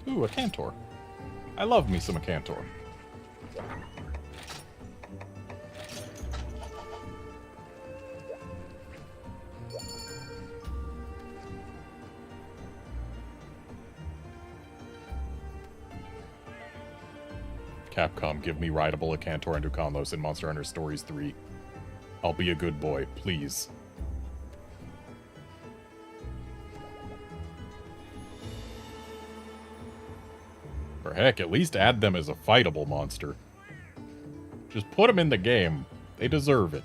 Ooh, a Cantor. I love me some Cantor. Capcom, give me rideable Acantor and Dukanlos in Monster Hunter Stories 3. I'll be a good boy, please. For heck, at least add them as a fightable monster. Just put them in the game. They deserve it.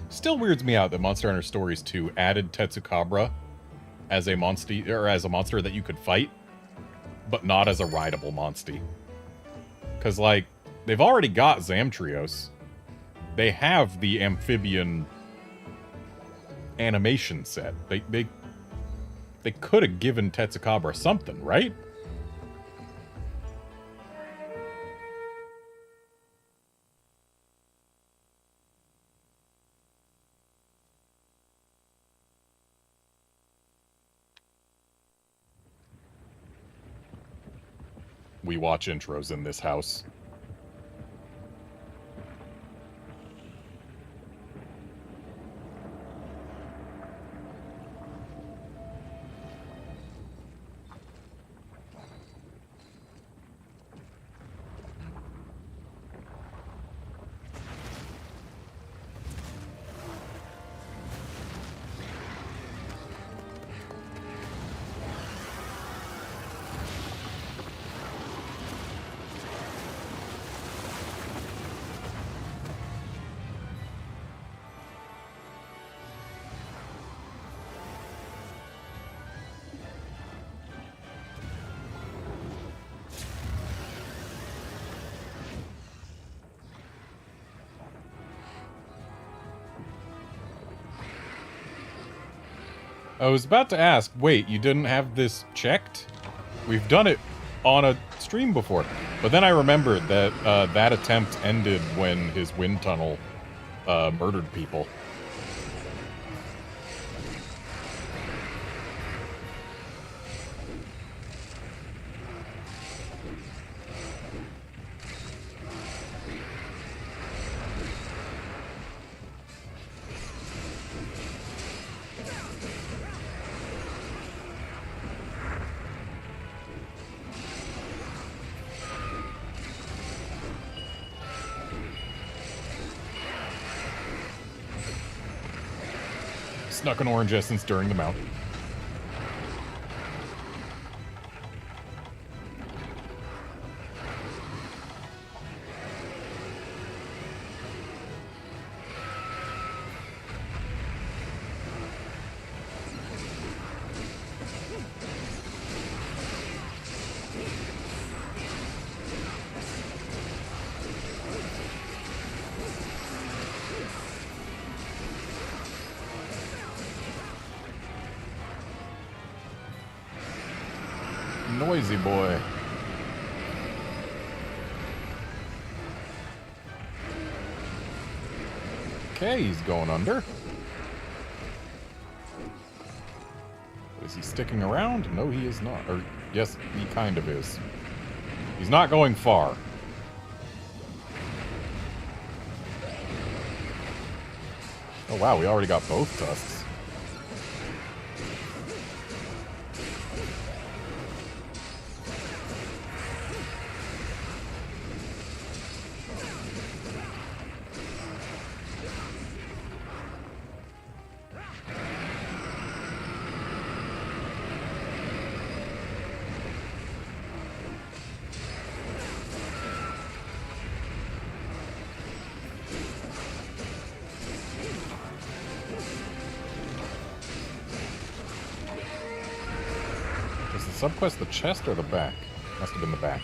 Still weirds me out that Monster Hunter Stories 2 added Tetsukabra as a monster that you could fight, but not as a rideable monstie. Because, like, they've already got Zamtrios. They have the amphibian animation set. They could have given Tetsukabra something, right? We watch intros in this house. I was about to ask, wait, you didn't have this checked? We've done it on a stream before. But then I remembered that that attempt ended when his wind tunnel murdered people. Snuck an orange essence during the mount. Noisy boy. Okay, he's going under. Is he sticking around? No, he is not. Or, yes, he kind of is. He's not going far. Oh wow, we already got both tusks. Subquest the chest or the back? Must have been the back.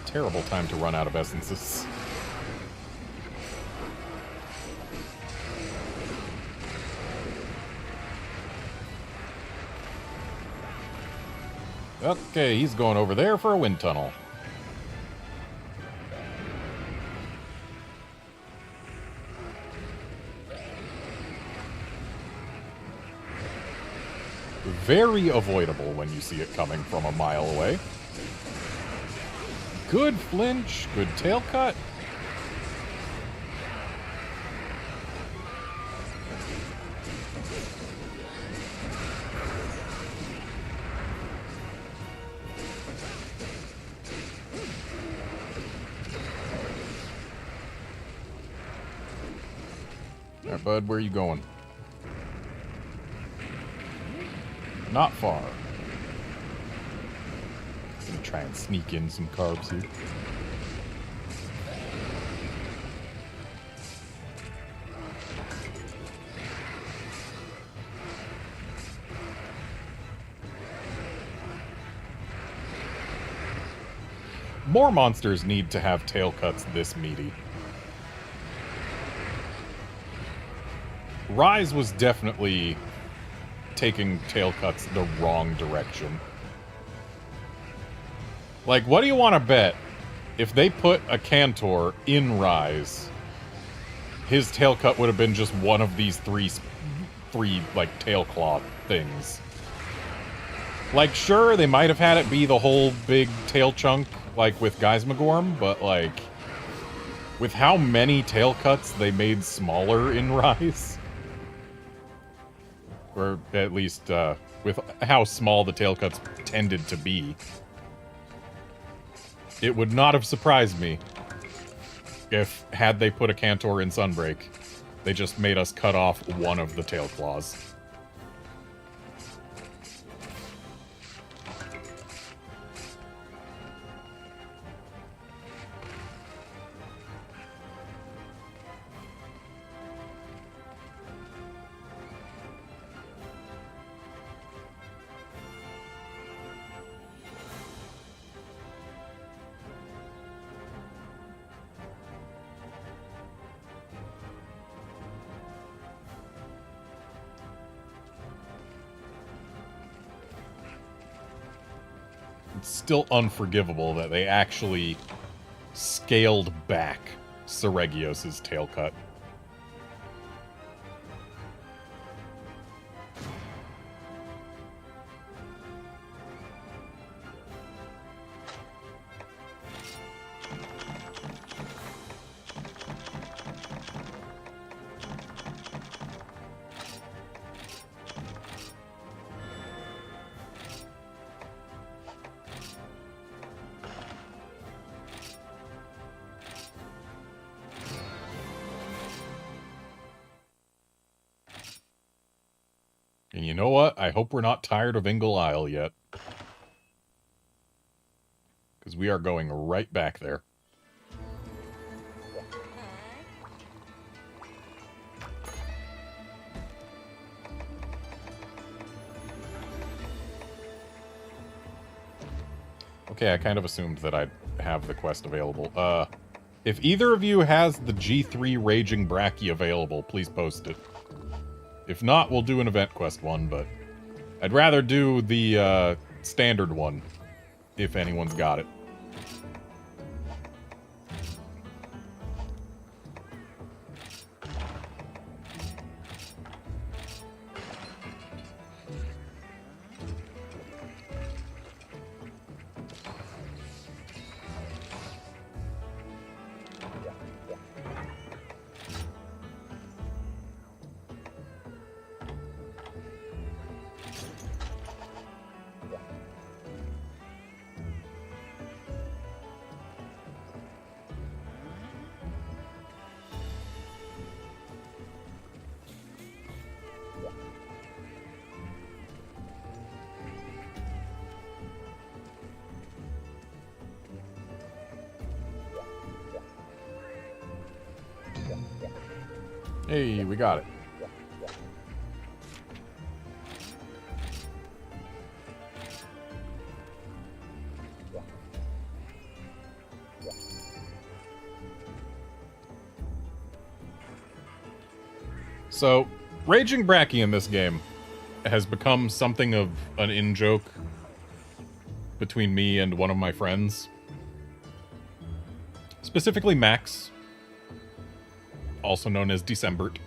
Terrible time to run out of essences. Okay, he's going over there for a wind tunnel. Very avoidable when you see it coming from a mile away. Good flinch, good tail cut. All right, bud, where are you going? Not far. Gonna try and sneak in some carbs here. More monsters need to have tail cuts this meaty. Rise was definitely taking tail cuts the wrong direction. Like, what do you want to bet? If they put a Cantor in Rise, his tail cut would have been just one of these three like, tail claw things. Like, sure, they might have had it be the whole big tail chunk, like with Geismagorm, but, like, with how many tail cuts they made smaller in Rise, or at least, with how small the tail cuts tended to be, it would not have surprised me if, had they put a Cantor in Sunbreak, they just made us cut off one of the tail claws. Still unforgivable that they actually scaled back Seregios' tail cut. And you know what? I hope we're not tired of Ingle Isle yet. Because we are going right back there. Okay, I kind of assumed that I'd have the quest available. If either of you has the G3 Raging Bracky available, please post it. If not, we'll do an event quest one, but I'd rather do the standard one, if anyone's got it. Hey, we got it. So, Raging Bracky in this game has become something of an in-joke between me and one of my friends. Specifically Max, also known as Decembert.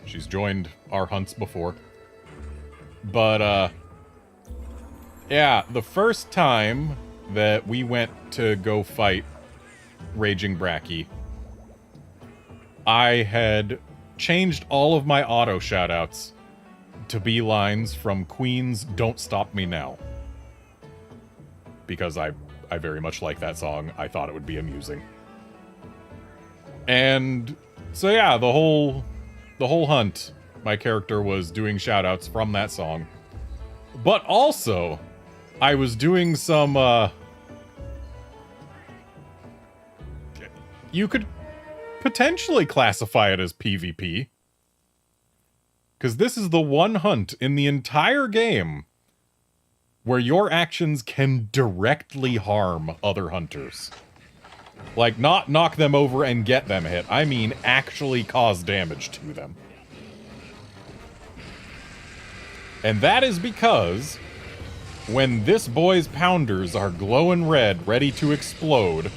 She's joined our hunts before. But, yeah, the first time that we went to go fight Raging Bracky, I had changed all of my auto shoutouts to be lines from Queen's Don't Stop Me Now. Because I very much like that song. I thought it would be amusing. And so yeah, the whole hunt, my character was doing shoutouts from that song. But also, I was doing some, you could potentially classify it as PvP. Because this is the one hunt in the entire game where your actions can directly harm other hunters. Like, not knock them over and get them hit. I mean, actually cause damage to them. And that is because when this boy's pounders are glowing red, ready to explode,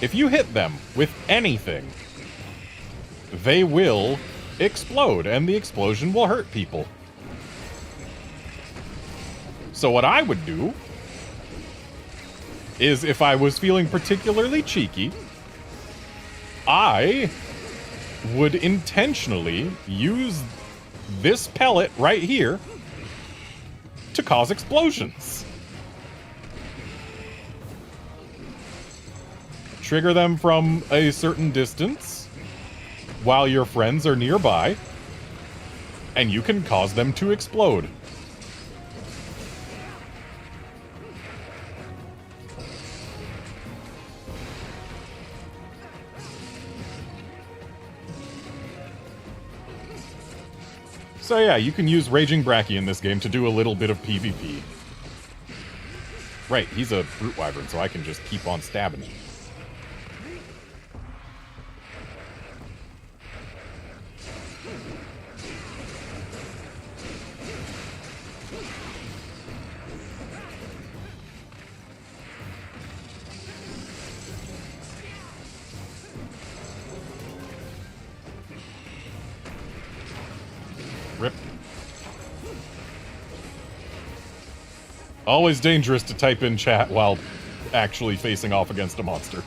if you hit them with anything, they will explode, and the explosion will hurt people. So what I would do is, if I was feeling particularly cheeky, I would intentionally use this pellet right here to cause explosions. Trigger them from a certain distance while your friends are nearby, and you can cause them to explode. So yeah, you can use Raging Bracky in this game to do a little bit of PvP. Right, he's a Brute Wyvern, so I can just keep on stabbing him. Rip. Always dangerous to type in chat while actually facing off against a monster.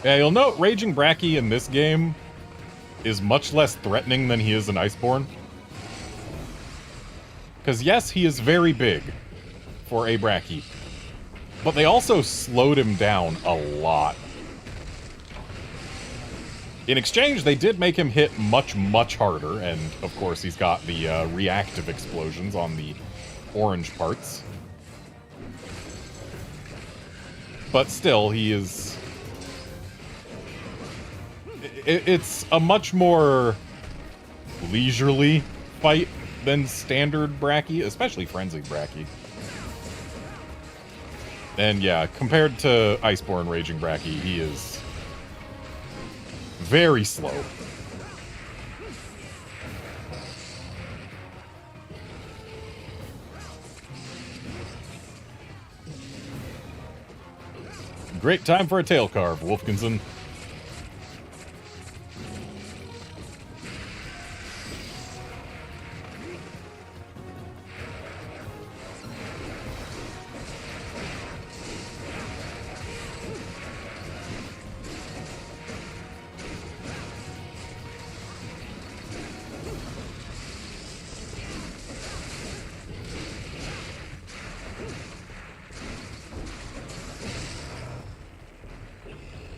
Yeah, you'll note Raging Bracky in this game is much less threatening than he is in Iceborne. Because yes, he is very big for a Bracky. But they also slowed him down a lot. In exchange, they did make him hit much, much harder, and of course he's got the reactive explosions on the orange parts. But still, he is... It's a much more leisurely fight than standard Bracky, especially Frenzied Bracky. And yeah, compared to Iceborne Raging Bracky, he is very slow. Great time for a tail carve, Wolfkinson.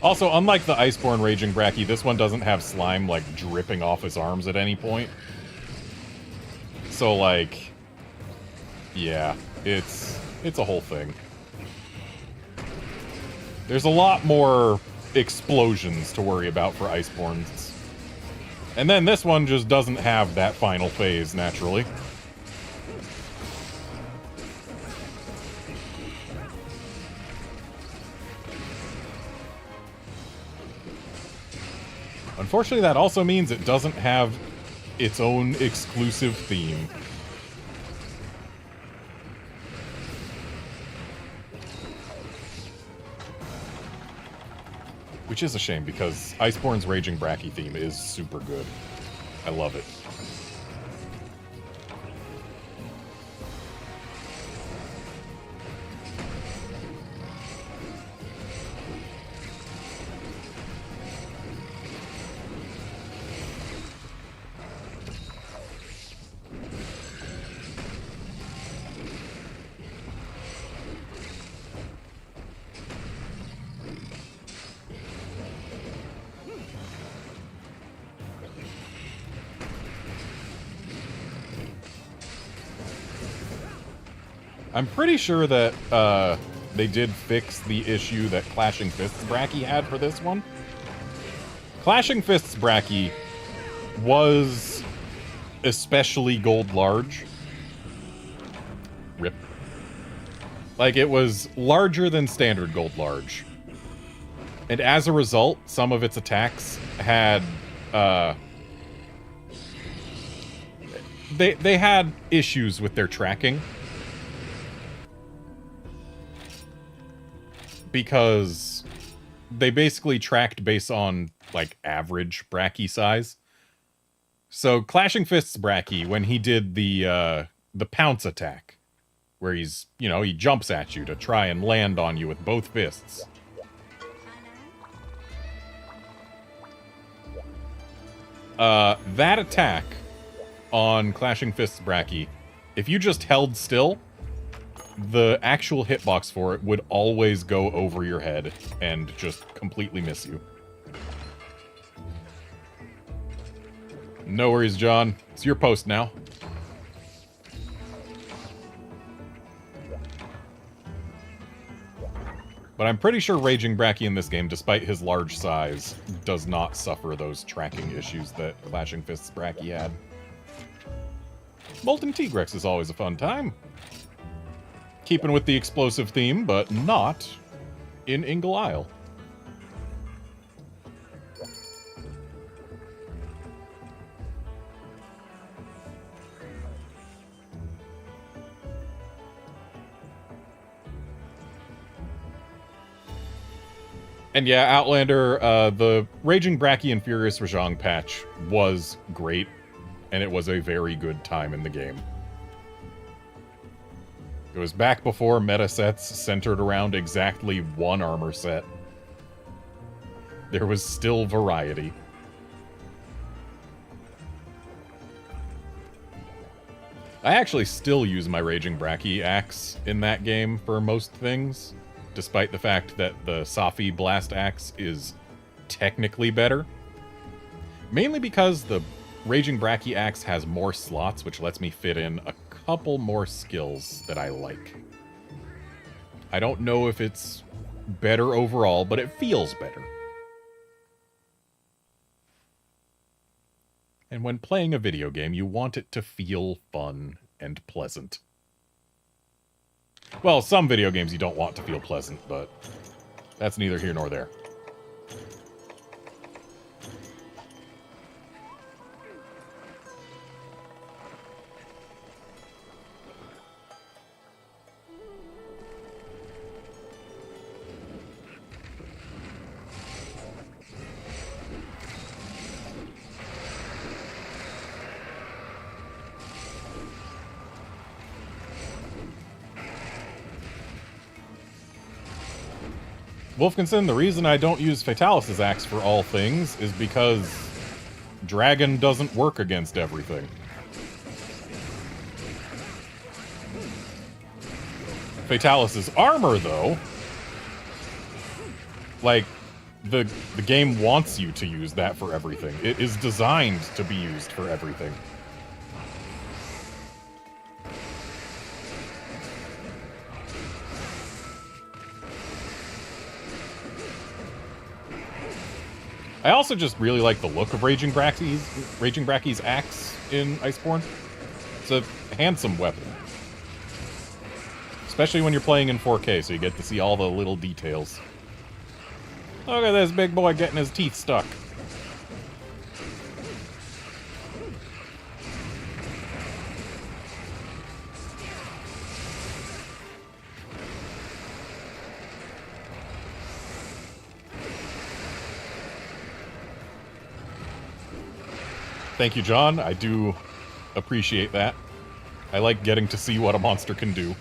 Also, unlike the Iceborne Raging Bracky, this one doesn't have slime, like, dripping off his arms at any point. So, like, yeah, it's a whole thing. There's a lot more explosions to worry about for Icebornes. And then this one just doesn't have that final phase, naturally. Unfortunately, that also means it doesn't have its own exclusive theme. Which is a shame, because Iceborne's Raging Bracky theme is super good. I love it. I'm pretty sure that they did fix the issue that Clashing Fists Bracky had for this one. Clashing Fists Bracky was especially gold large. Rip. Like, it was larger than standard gold large. And as a result, some of its attacks had, they had issues with their tracking. Because they basically tracked based on, like, average Bracky size. So Clashing Fists Bracky, when he did the pounce attack, where he's, you know, he jumps at you to try and land on you with both fists. That attack on Clashing Fists Bracky, if you just held still, the actual hitbox for it would always go over your head and just completely miss you. No worries, John. It's your post now. But I'm pretty sure Raging Bracky in this game, despite his large size, does not suffer those tracking issues that Clashing Fists Bracky had. Molten Tigrex is always a fun time. Keeping with the explosive theme, but not in Ingle Isle. And yeah, Outlander, the Raging Bracky and Furious Rajang patch was great, and it was a very good time in the game. It was back before meta sets centered around exactly one armor set. There was still variety. I actually still use my Raging Bracky axe in that game for most things. despite the fact that the Safi Blast Axe is technically better. Mainly because the Raging Bracky Axe has more slots, which lets me fit in a couple more skills that I like. I don't know if it's better overall, but it feels better. And when playing a video game, you want it to feel fun and pleasant. Well, some video games you don't want to feel pleasant, but that's neither here nor there. Wolfkinson, the reason I don't use Fatalis' axe for all things is because Dragon doesn't work against everything. Fatalis' armor, though, like, the game wants you to use that for everything. It is designed to be used for everything. I also just really like the look of Raging Bracky's axe in Iceborne. It's a handsome weapon. Especially when you're playing in 4K, so you get to see all the little details. Look at this big boy getting his teeth stuck. Thank you, John. I do appreciate that. I like getting to see what a monster can do.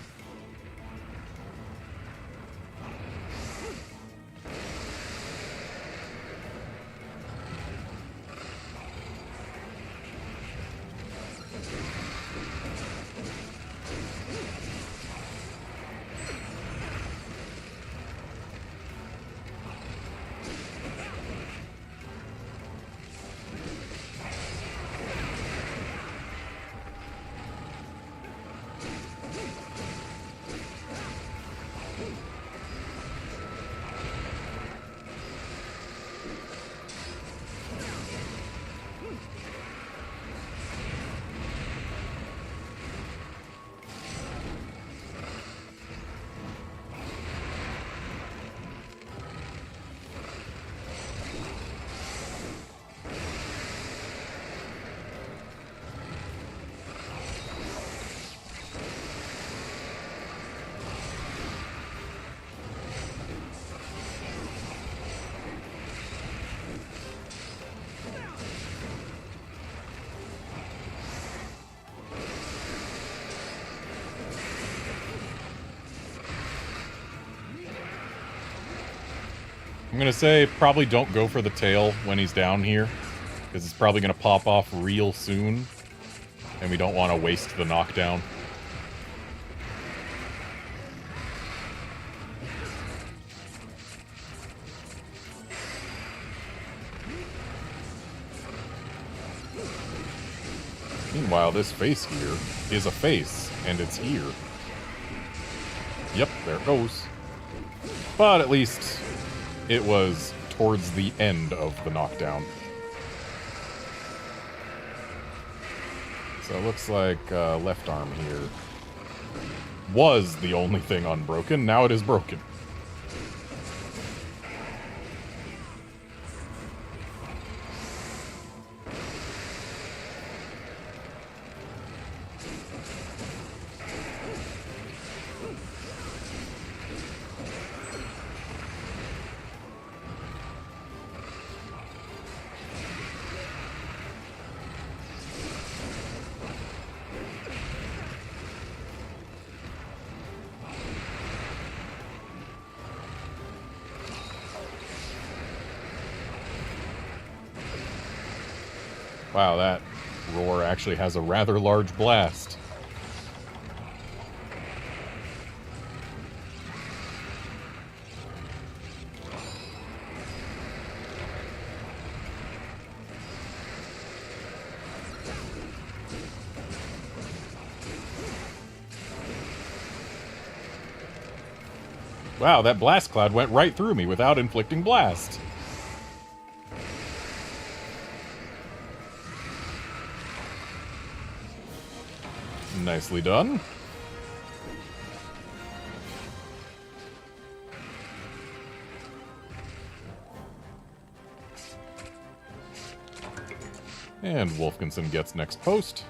I'm gonna say probably don't go for the tail when he's down here, because it's probably gonna pop off real soon, and we don't want to waste the knockdown. Meanwhile, this face here is a face, and it's here. Yep, there it goes. But at least it was towards the end of the knockdown. So it looks like left arm here was the only thing unbroken. Now it is broken. Wow, that roar actually has a rather large blast. Wow, that blast cloud went right through me without inflicting blast. Nicely done. And Wolfkinson gets next post.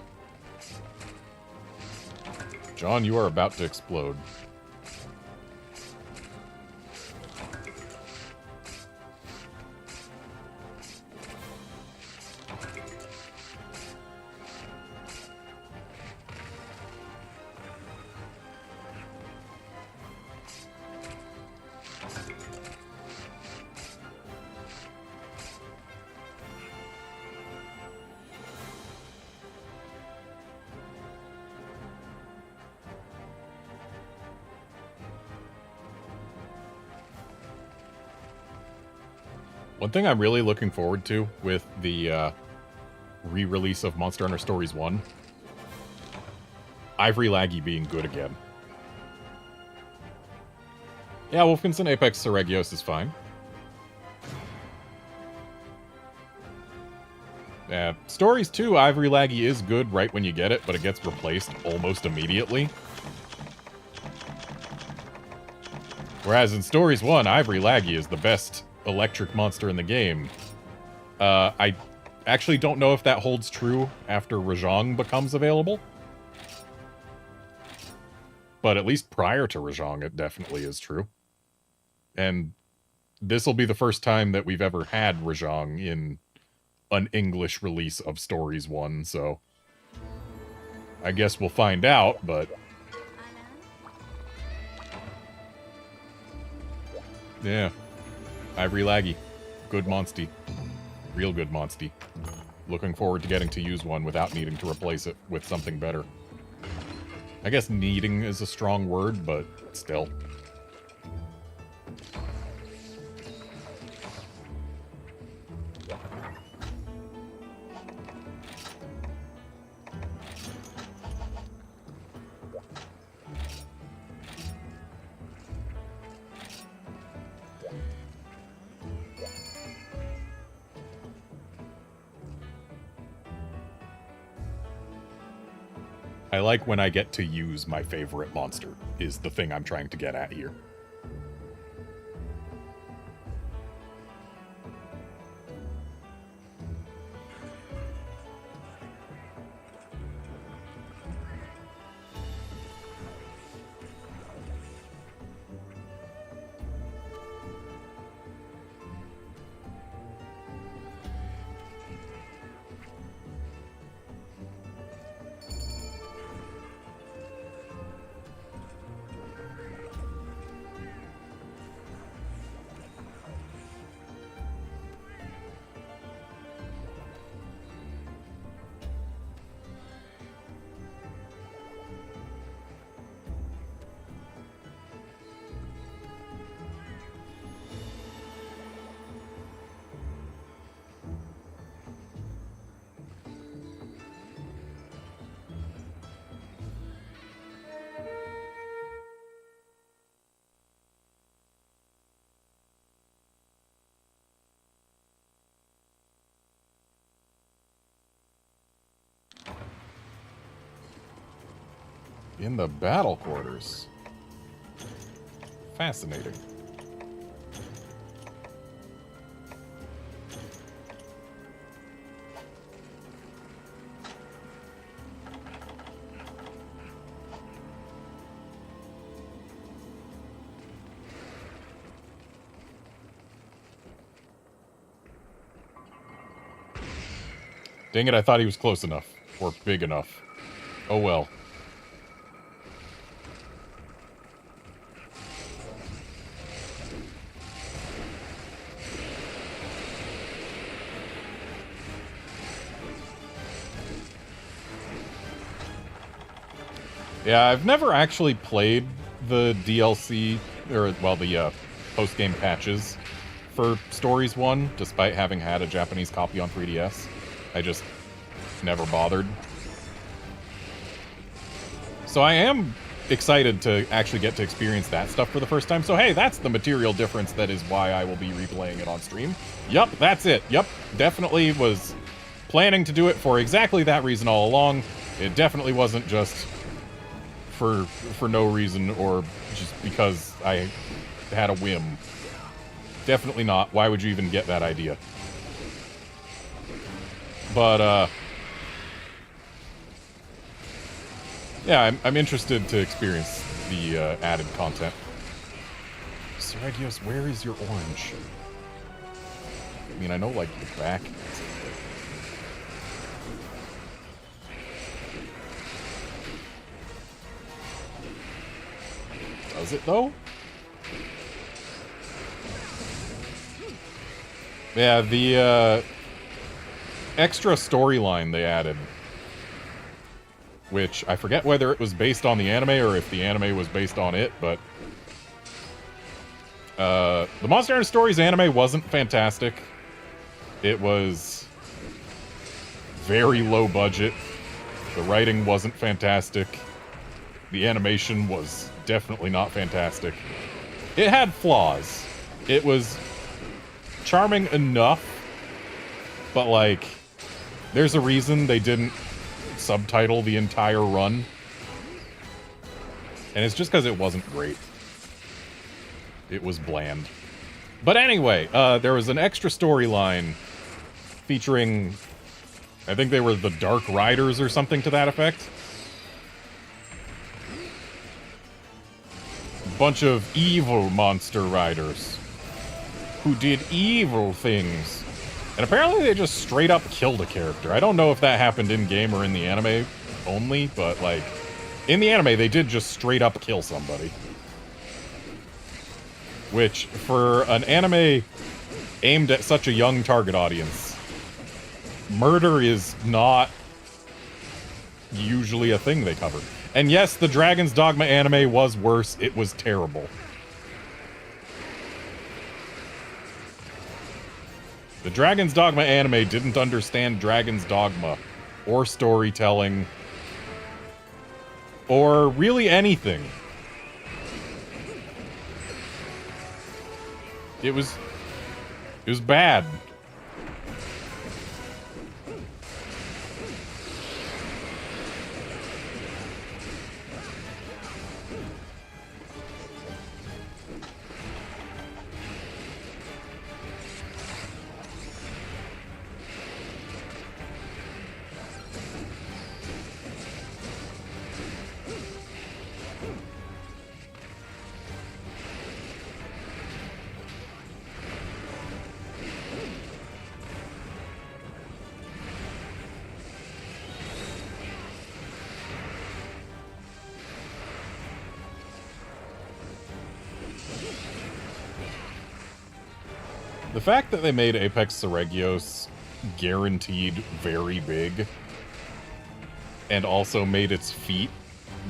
John, you are about to explode. One thing I'm really looking forward to with the re-release of Monster Hunter Stories 1, Ivory Laggy being good again. Yeah, Wolfkinson Apex Seregios is fine. Yeah, Stories 2, Ivory Laggy is good right when you get it, but it gets replaced almost immediately. Whereas in Stories 1, Ivory Laggy is the best electric monster in the game. I actually don't know if that holds true after Rajang becomes available. But at least prior to Rajang, it definitely is true. And this will be the first time that we've ever had Rajang in an English release of Stories 1, so I guess we'll find out, but yeah. Ivory Laggy. Good monsty. Real good monsty. Looking forward to getting to use one without needing to replace it with something better. I guess needing is a strong word, but still. I like when I get to use my favorite monster, is the thing I'm trying to get at here. In the battle quarters. Fascinating. Dang it, I thought he was close enough. Or big enough. Oh well. Yeah, I've never actually played the DLC, or, well, the post-game patches for Stories 1, despite having had a Japanese copy on 3DS. I just never bothered. So I am excited to actually get to experience that stuff for the first time. So hey, that's the material difference that is why I will be replaying it on stream. Yup, that's it. Yup, definitely was planning to do it for exactly that reason all along. It definitely wasn't just for no reason or just because I had a whim. Definitely not. Why would you even get that idea? But, yeah, I'm interested to experience the added content. Seragios, where is your orange? I mean, I know, like, the back. Does it, though? Yeah, the extra storyline they added, which I forget whether it was based on the anime or if the anime was based on it, but the Monster Hunter Stories anime wasn't fantastic. It was very low budget. The writing wasn't fantastic. The animation was definitely not fantastic. It had flaws. It was charming enough, but like, there's a reason they didn't subtitle the entire run. And it's just because it wasn't great. It was bland. But anyway, there was an extra storyline featuring, I think they were the Dark Riders or something to that effect. A bunch of evil monster riders who did evil things. And apparently they just straight up killed a character. I don't know if that happened in-game or in the anime only, but, like, in the anime they did just straight up kill somebody. Which, for an anime aimed at such a young target audience, murder is not usually a thing they cover. And yes, the Dragon's Dogma anime was worse. It was terrible. The Dragon's Dogma anime didn't understand Dragon's Dogma, or storytelling, or really anything. It was bad. The fact that they made Apex Seragios guaranteed very big, and also made its feet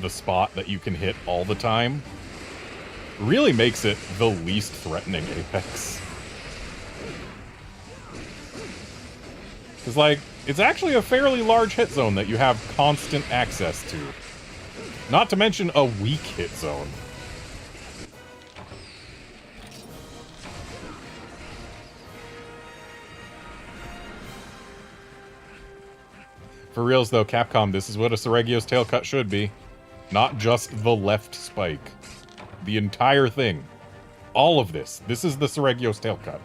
the spot that you can hit all the time, really makes it the least threatening Apex. Because, like, it's actually a fairly large hit zone that you have constant access to. Not to mention a weak hit zone. For reals, though, Capcom, this is what a Seragios tail cut should be. Not just the left spike. The entire thing. All of this. This is the Seragios tail cut.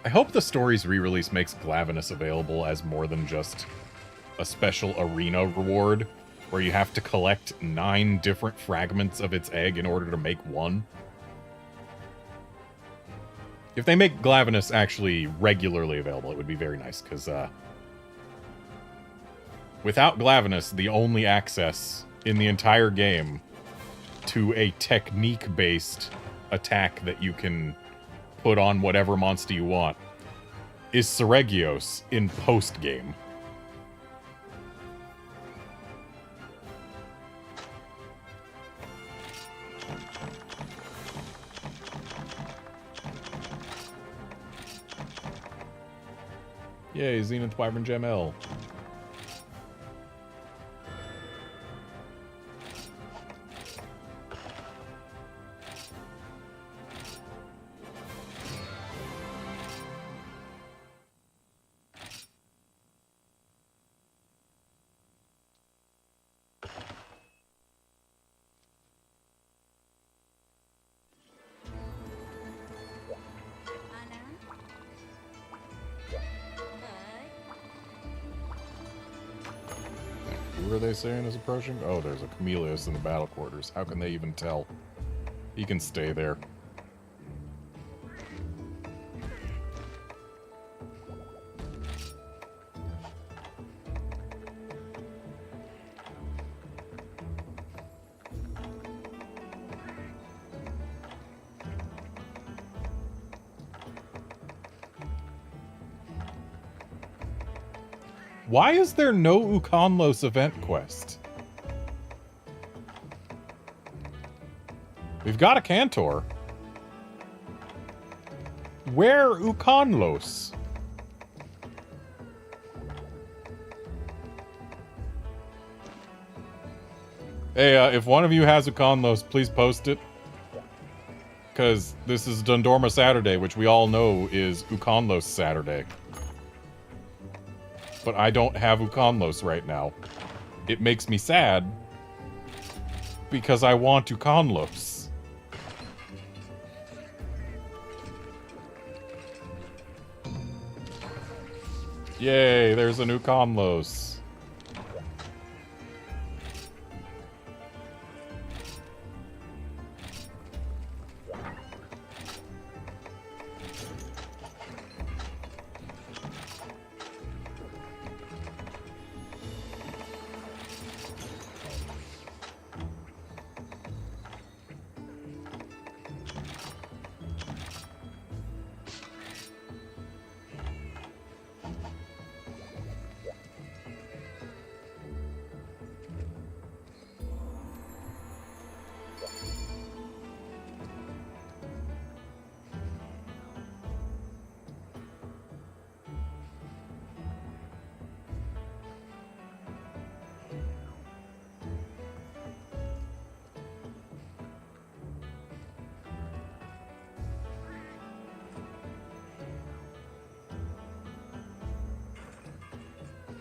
I hope the Stories re-release makes Glavenus available as more than just a special arena reward, where you have to collect 9 different fragments of its egg in order to make one. If they make Glavenus actually regularly available, it would be very nice, because without Glavenus, the only access in the entire game to a technique-based attack that you can put on whatever monster you want is Seragios in post-game. Yay, Zenith Wyvern Gem L. Who are they saying is approaching? Oh, there's a Chameleus in the battle quarters. How can they even tell? He can stay there. Why is there no Ukonlos event quest? We've got a Cantor. Where Ukonlos? Hey, if one of you has Ukonlos, please post it. Because this is Dundorma Saturday, which we all know is Ukonlos Saturday. But I don't have Ukonlos right now. It makes me sad. Because I want Ukonlos. Yay, there's an Ukonlos.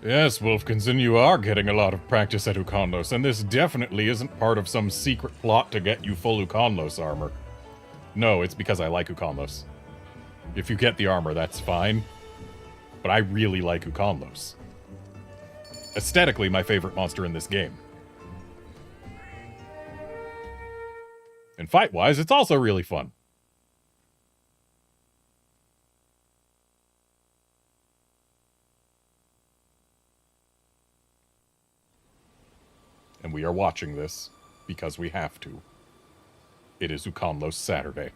Yes, Wolfkins, and you are getting a lot of practice at Ukonlos, and this definitely isn't part of some secret plot to get you full Ukonlos armor. No, it's because I like Ukonlos. If you get the armor, that's fine. But I really like Ukonlos. Aesthetically, my favorite monster in this game. And fight-wise, it's also really fun. And we are watching this because we have to. It is Ukonlos Saturday.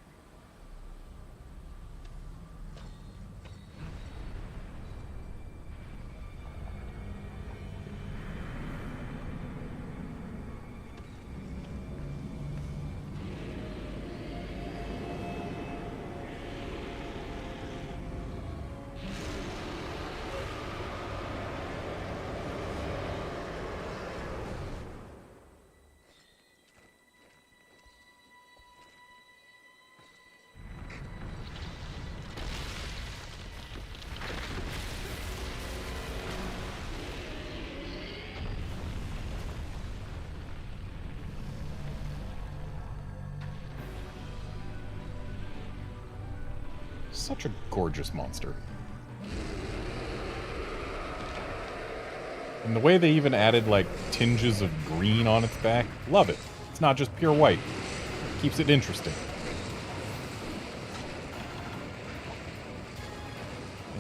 Such a gorgeous monster. And the way they even added, like, tinges of green on its back, love it. It's not just pure white. Keeps it interesting.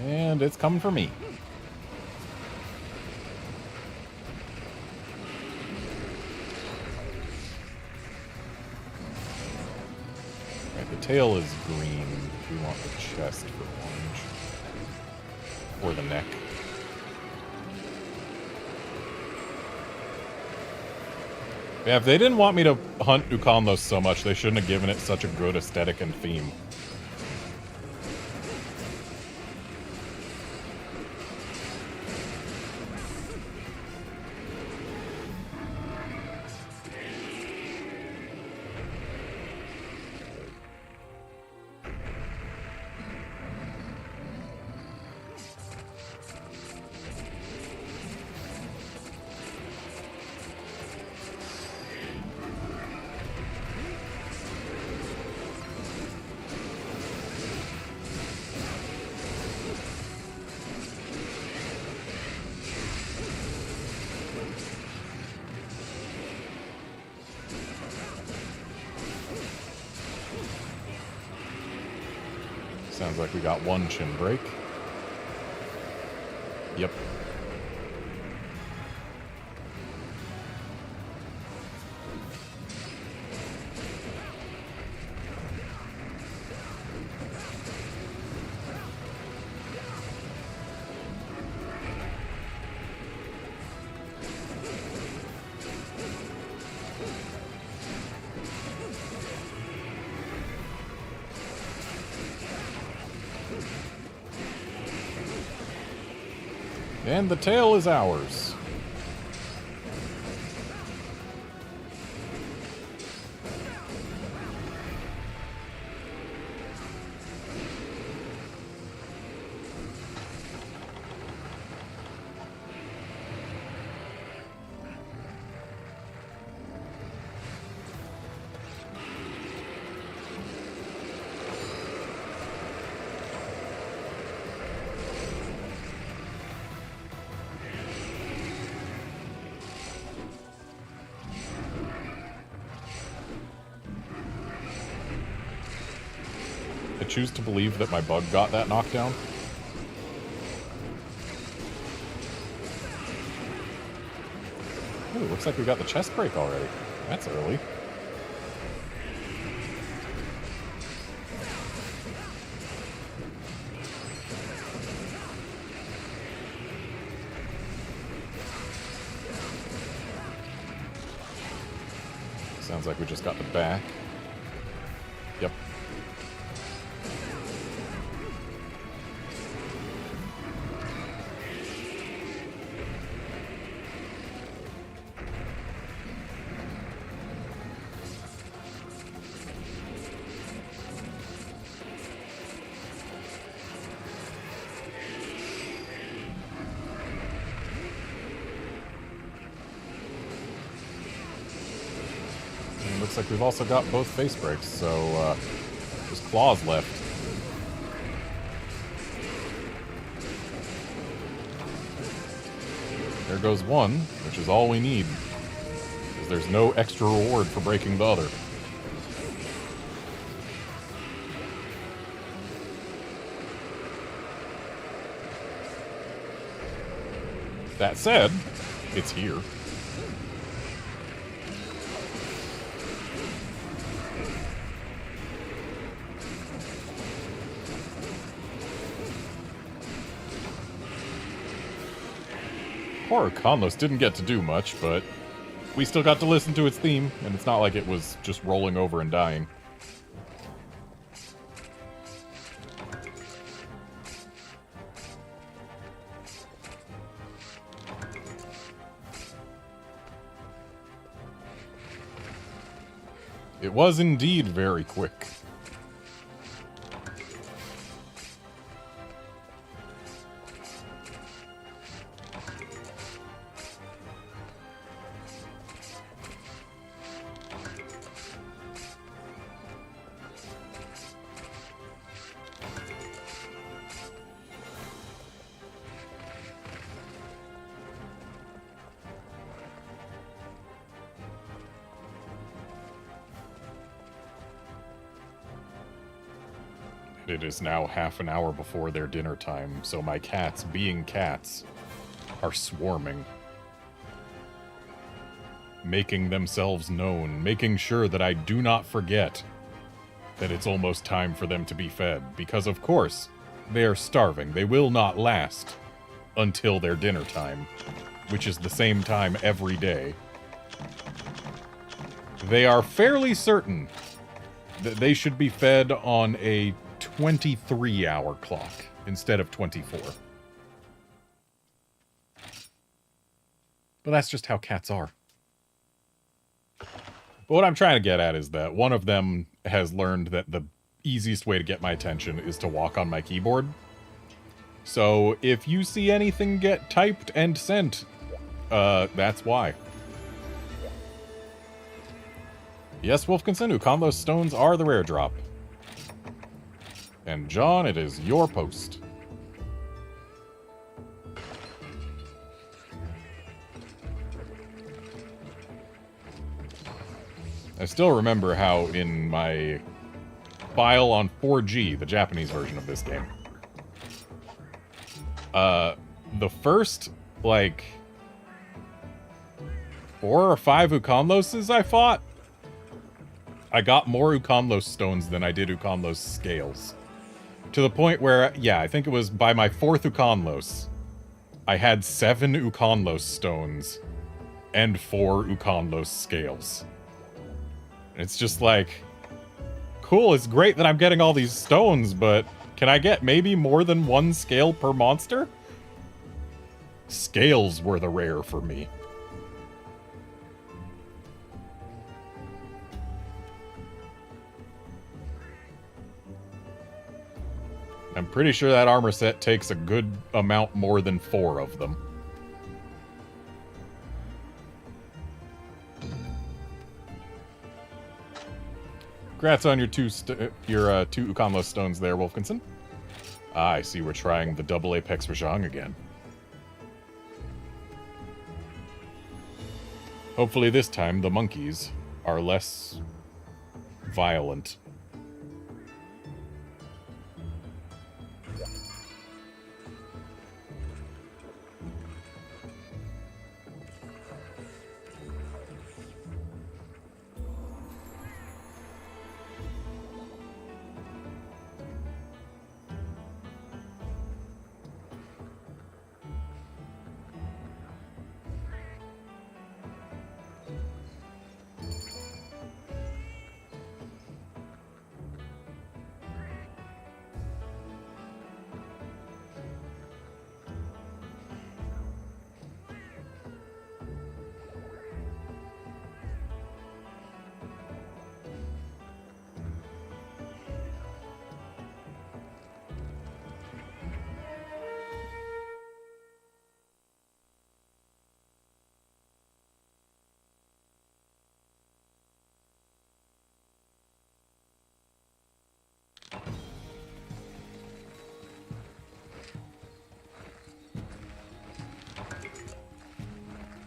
And it's coming for me. Right, the tail is green. We want the chest for orange. Or the neck. Yeah, if they didn't want me to hunt Ukonlos so much, they shouldn't have given it such a good aesthetic and theme. Sounds like we got one chin break. Yep. And the tail is ours. I choose to believe that my bug got that knockdown. Ooh, looks like we got the chest break already. That's early. Sounds like we just got the back. Yep. Looks like we've also got both face breaks, so just claws left. There goes one, which is all we need, because there's no extra reward for breaking the other. That said, it's here. Poor Conlos didn't get to do much, but we still got to listen to its theme, and it's not like it was just rolling over and dying. It was indeed very quick. It is now half an hour before their dinner time, so my cats, being cats, are swarming. Making themselves known, making sure that I do not forget that it's almost time for them to be fed, because of course, they are starving. They will not last until their dinner time, which is the same time every day. They are fairly certain that they should be fed on a 23-hour clock instead of 24. But that's just how cats are. But what I'm trying to get at is that one of them has learned that the easiest way to get my attention is to walk on my keyboard. So if you see anything get typed and sent, that's why. Yes, Wolf Consenu, Conlos stones are the rare drop. And John, it is your post. I still remember how in my file on 4G, the Japanese version of this game. The first, like, 4 or 5 Ukonloses I fought, I got more Ukonlos stones than I did Ukonlos scales. To the point where, yeah, I think it was by my 4th Ukonlos, I had 7 Ukonlos stones and 4 Ukonlos scales. And it's just like, cool, it's great that I'm getting all these stones, but can I get maybe more than 1 scale per monster? Scales were the rare for me. I'm pretty sure that armor set takes a good amount more than 4 of them. Congrats on your two Ukonlos stones there, Wolfkinson. Ah, I see we're trying the double Apex Rajang again. Hopefully this time the monkeys are less violent.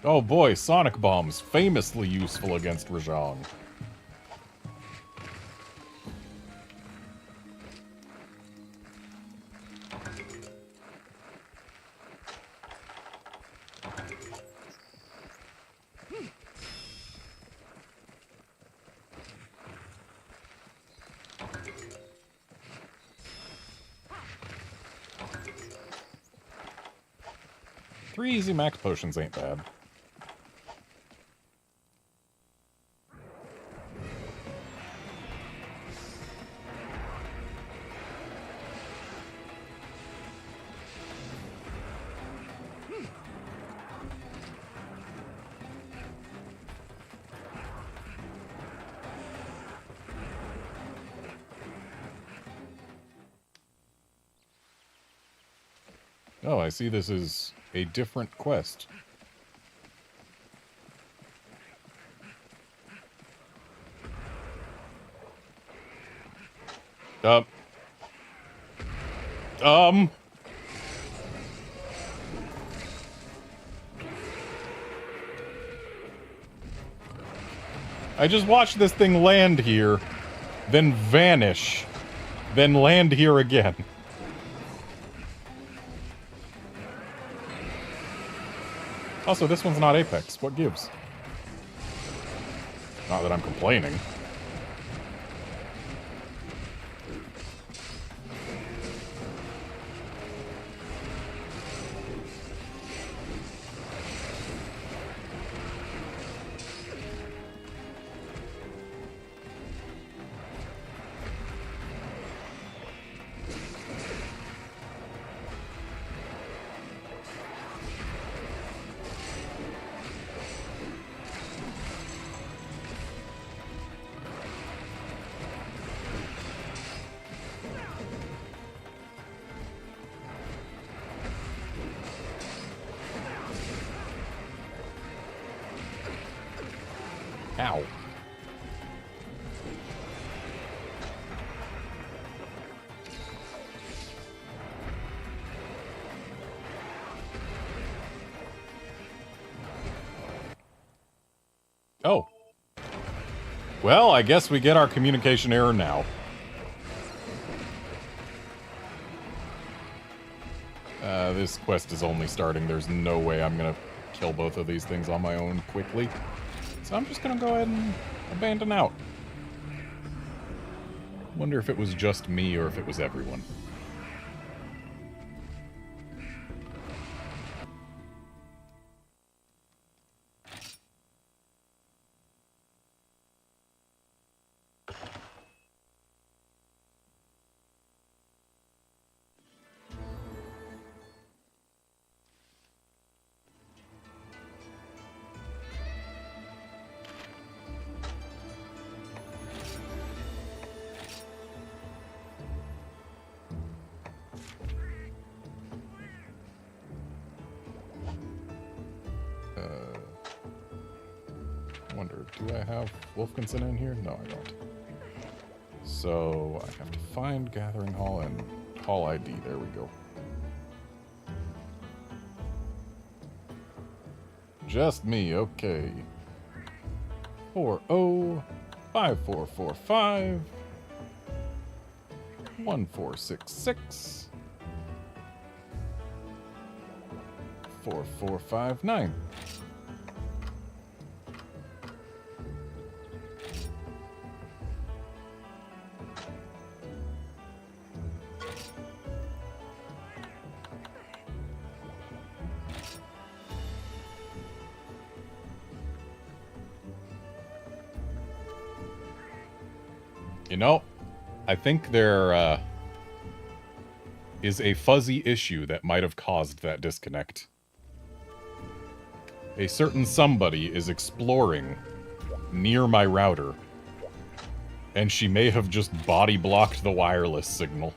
Oh boy, Sonic Bombs, famously useful against Rajang. Three easy max potions ain't bad. Oh, I see this is a different quest. I just watched this thing land here, then vanish, then land here again. Also, this one's not Apex. What gives? Not that I'm complaining. Ow. Oh. Well, I guess we get our communication error now. This quest is only starting. There's no way I'm gonna kill both of these things on my own quickly. So I'm just gonna go ahead and abandon out. Wonder if it was just me or if it was everyone. Wonder, do I have Wolfkinson in here? No, I don't. So I have to find Gathering Hall and Hall ID. There we go. Just me, okay. 405445 1466 4459. You know, I think there is a fuzzy issue that might have caused that disconnect. A certain somebody is exploring near my router, and she may have just body blocked the wireless signal.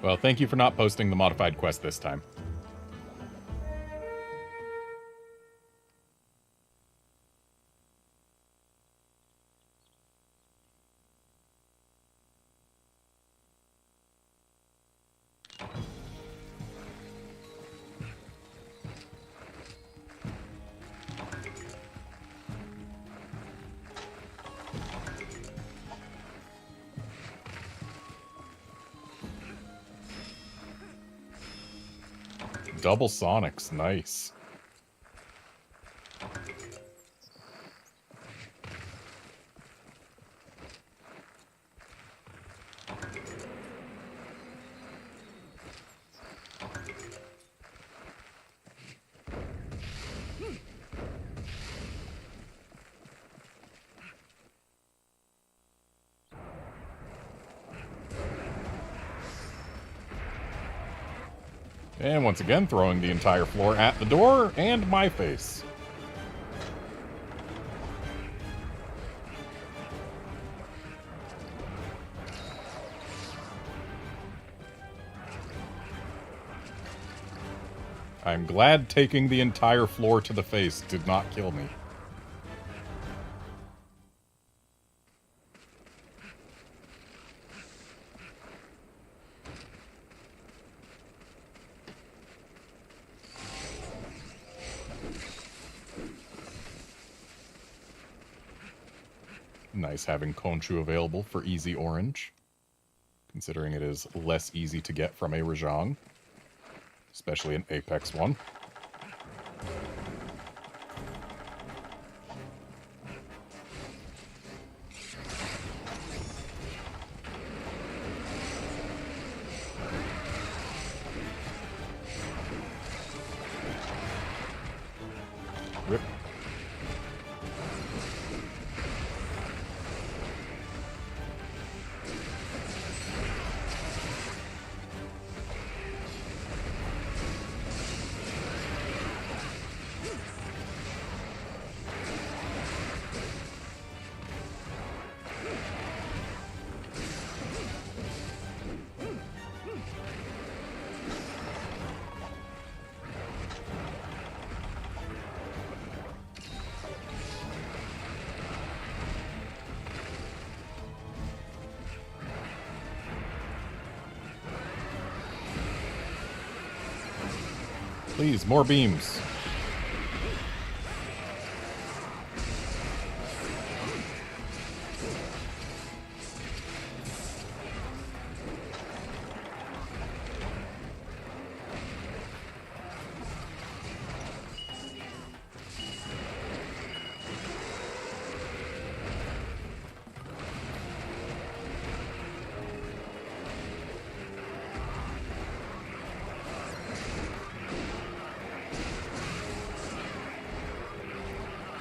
Well, thank you for not posting the modified quest this time. Double Sonics, nice. And once again, throwing the entire floor at the door and my face. I'm glad taking the entire floor to the face did not kill me. Nice having Khonshu available for easy orange, considering it is less easy to get from a Rajang, especially an Apex one. Rip. Please, more beams.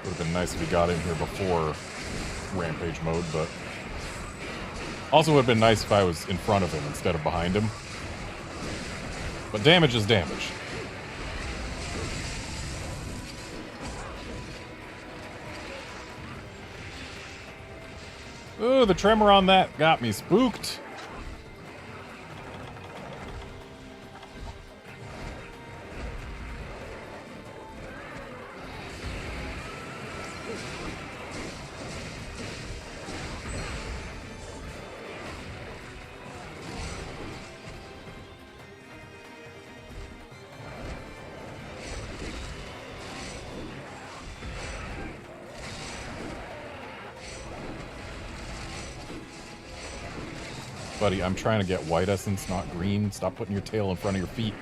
Would have been nice if he got in here before Rampage mode, but... Also would have been nice if I was in front of him instead of behind him. But damage is damage. Ooh, the tremor on that got me spooked. Buddy, I'm trying to get white essence, not green. Stop putting your tail in front of your feet.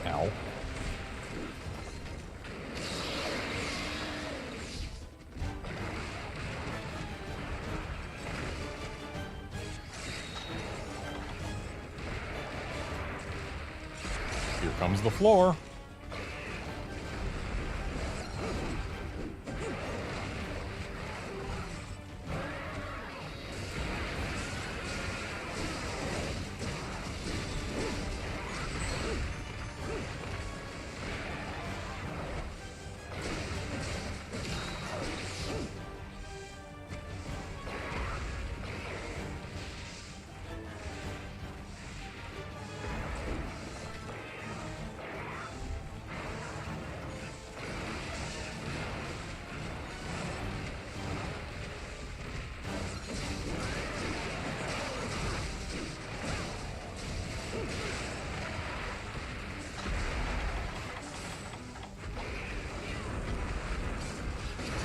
Ow. Here comes the floor.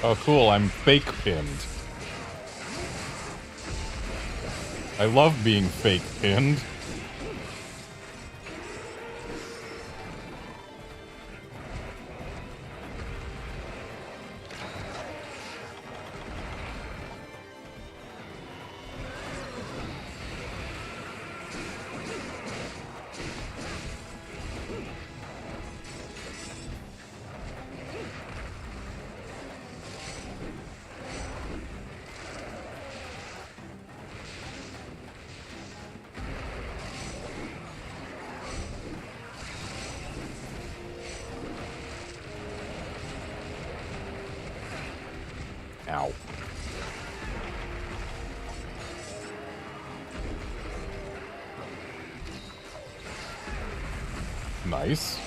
Oh, cool, I'm fake pinned. I love being fake pinned. Ow. Nice.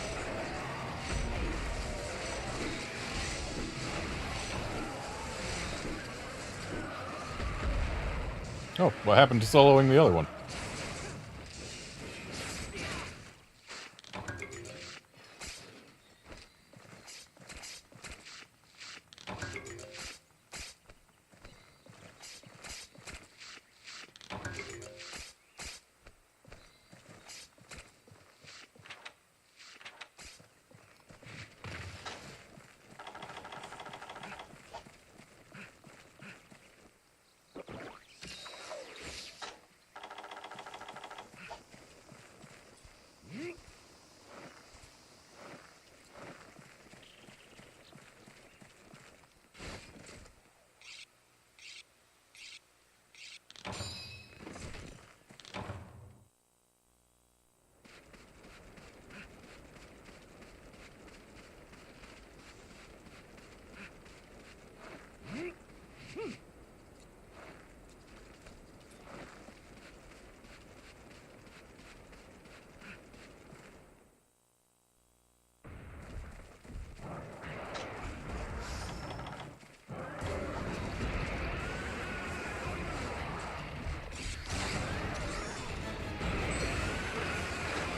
Oh, what happened to soloing the other one?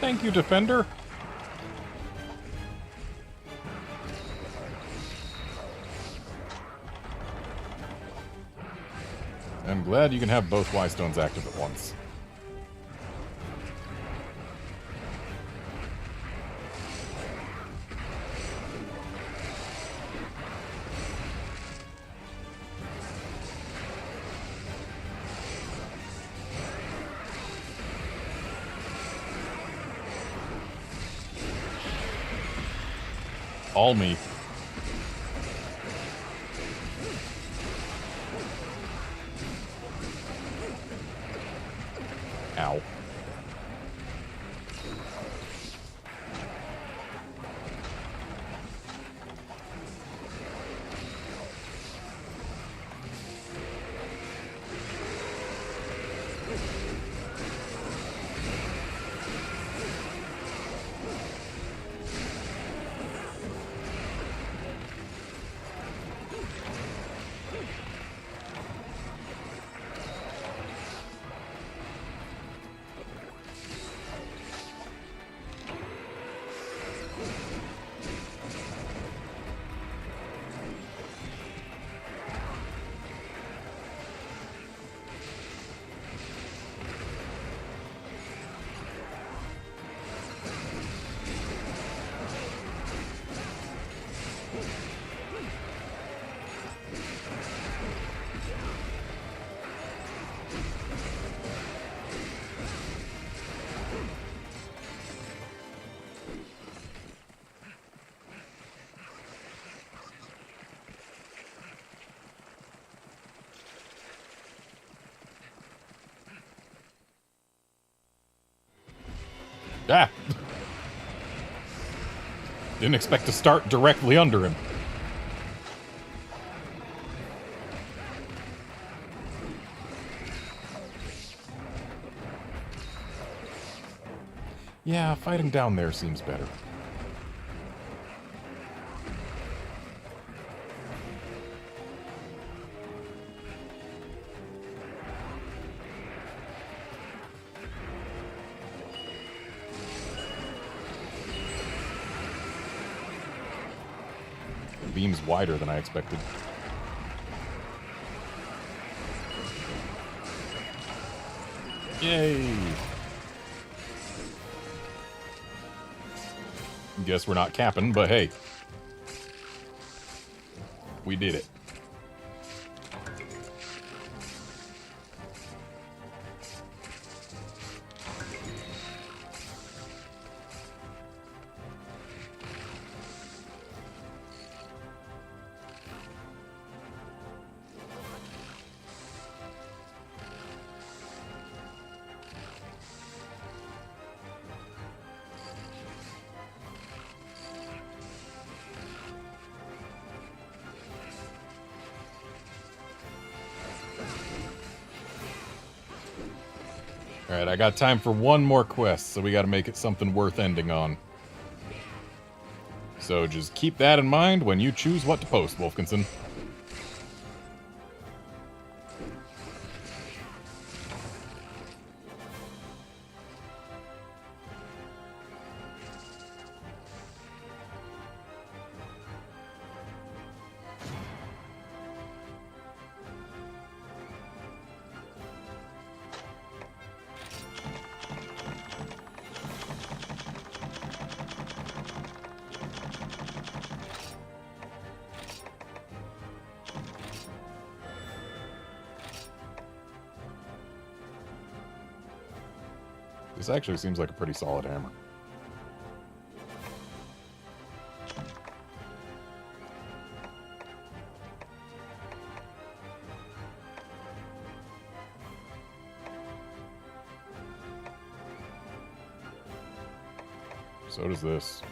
Thank you, Defender. I'm glad you can have both Y-stones active at once. All me. Ow. Ah! Didn't expect to start directly under him. Yeah, fighting down there seems better. The beam's wider than I expected. Yay! Guess we're not capping, but hey. We did it. Alright, I got time for one more quest, so we gotta make it something worth ending on. So just keep that in mind when you choose what to post, Wolfkinson. This actually seems like a pretty solid hammer. So does this.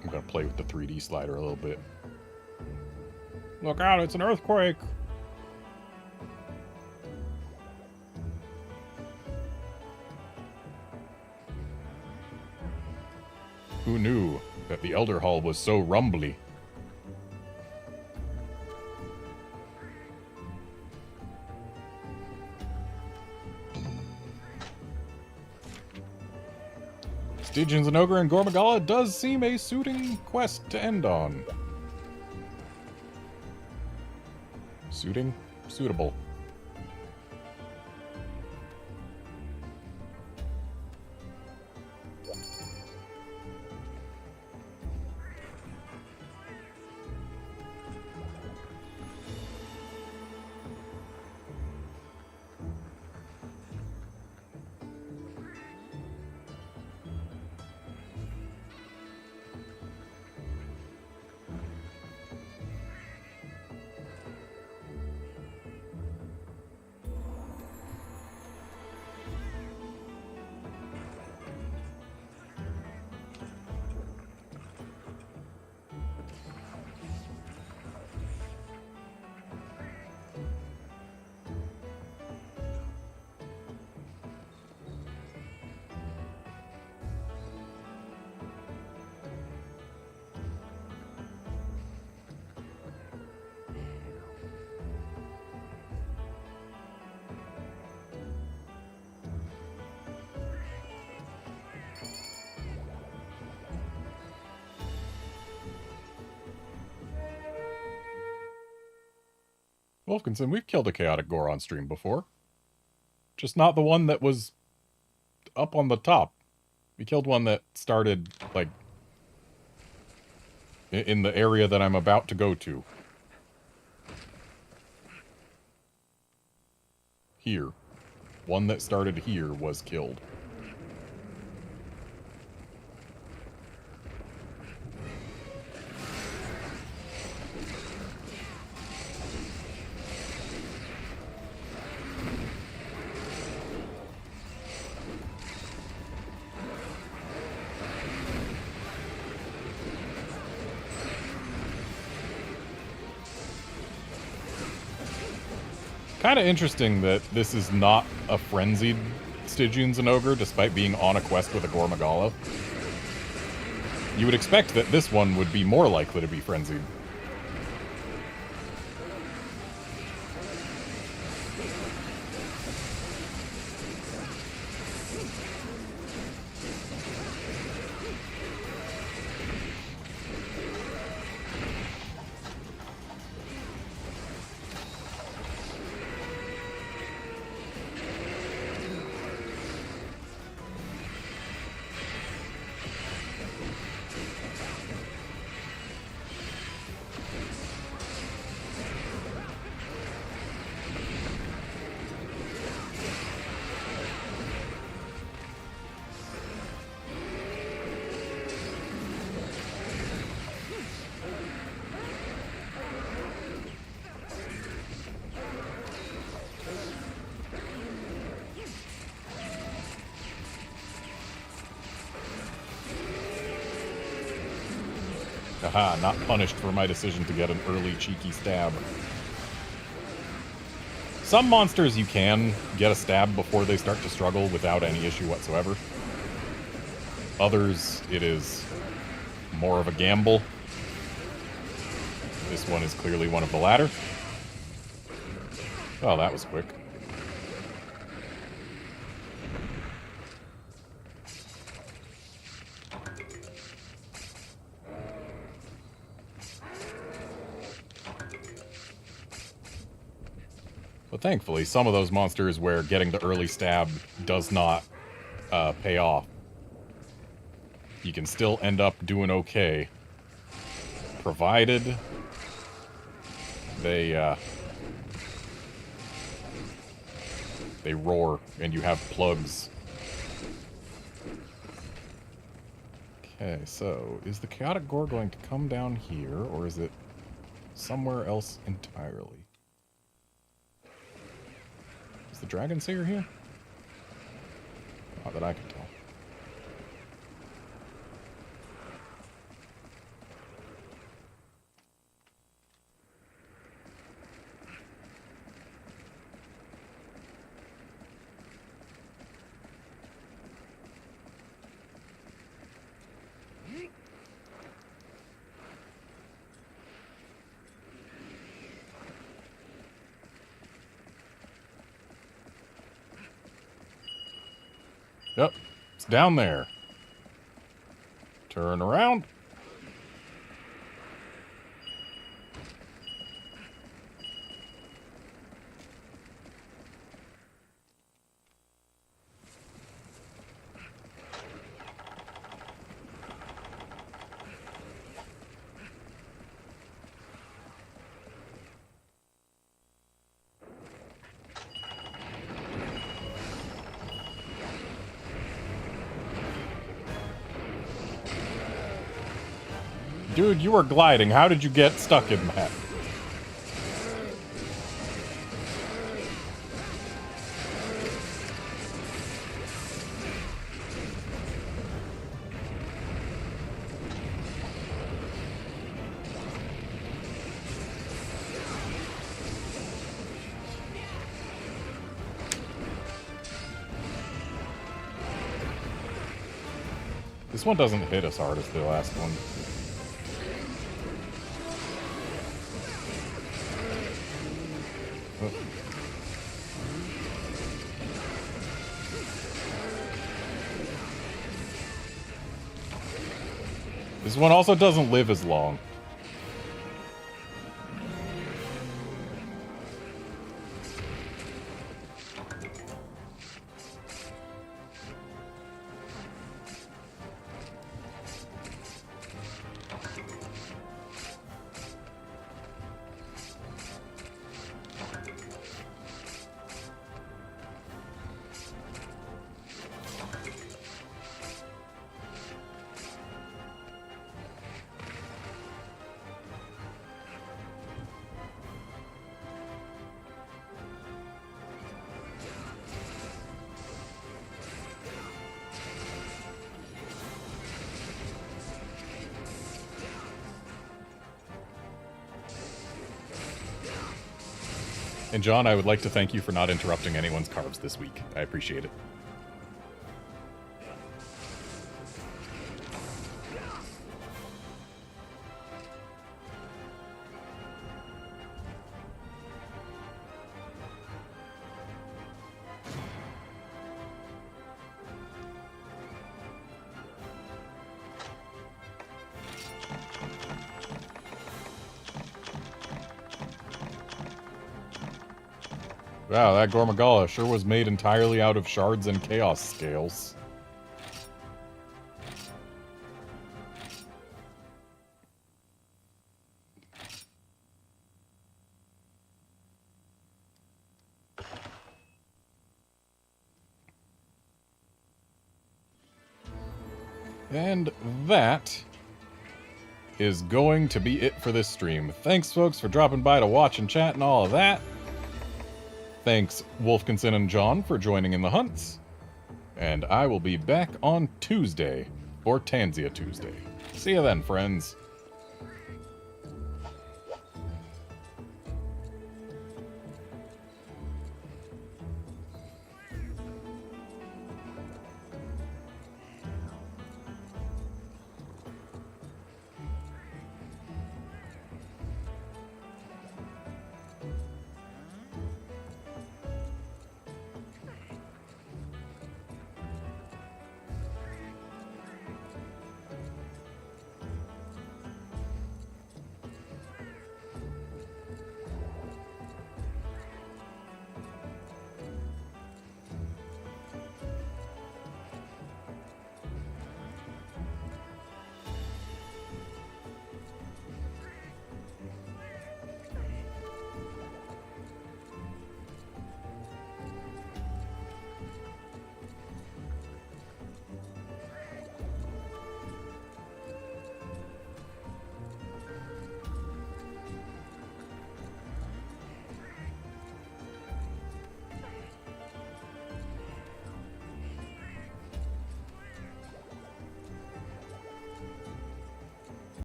I'm gonna play with the 3D slider a little bit. Look out, it's an earthquake! Who knew that the Elder Hall was so rumbly? Stygians and Ogre and Gormagala does seem a suiting quest to end on. Suiting? Suitable. Wolfkinson, we've killed a chaotic gore on stream before. Just not the one that was up on the top. We killed one that started, like, in the area that I'm about to go to. Here. One that started here was killed. Kind of interesting that this is not a frenzied Stygians and Ogre, despite being on a quest with a Gormagala. You would expect that this one would be more likely to be frenzied. Haha, not punished for my decision to get an early cheeky stab. Some monsters you can get a stab before they start to struggle without any issue whatsoever. Others, it is more of a gamble. This one is clearly one of the latter. Oh, that was quick. But thankfully, some of those monsters where getting the early stab does not pay off, you can still end up doing okay, provided they roar and you have plugs. Okay, so is the chaotic gore going to come down here, or is it somewhere else entirely? Is the Dragon Sayer here? Not that I can tell. Yep, it's down there. Turn around. Dude, you were gliding. How did you get stuck in that? This one doesn't hit as hard as the last one. This one also doesn't live as long. And John, I would like to thank you for not interrupting anyone's carbs this week. I appreciate it. Wow, that Gormagala sure was made entirely out of shards and chaos scales. And that is going to be it for this stream. Thanks, folks, for dropping by to watch and chat and all of that. Thanks, Wolfkinson and John, for joining in the hunts. And I will be back on Tuesday, or Tanzia Tuesday. See you then, friends.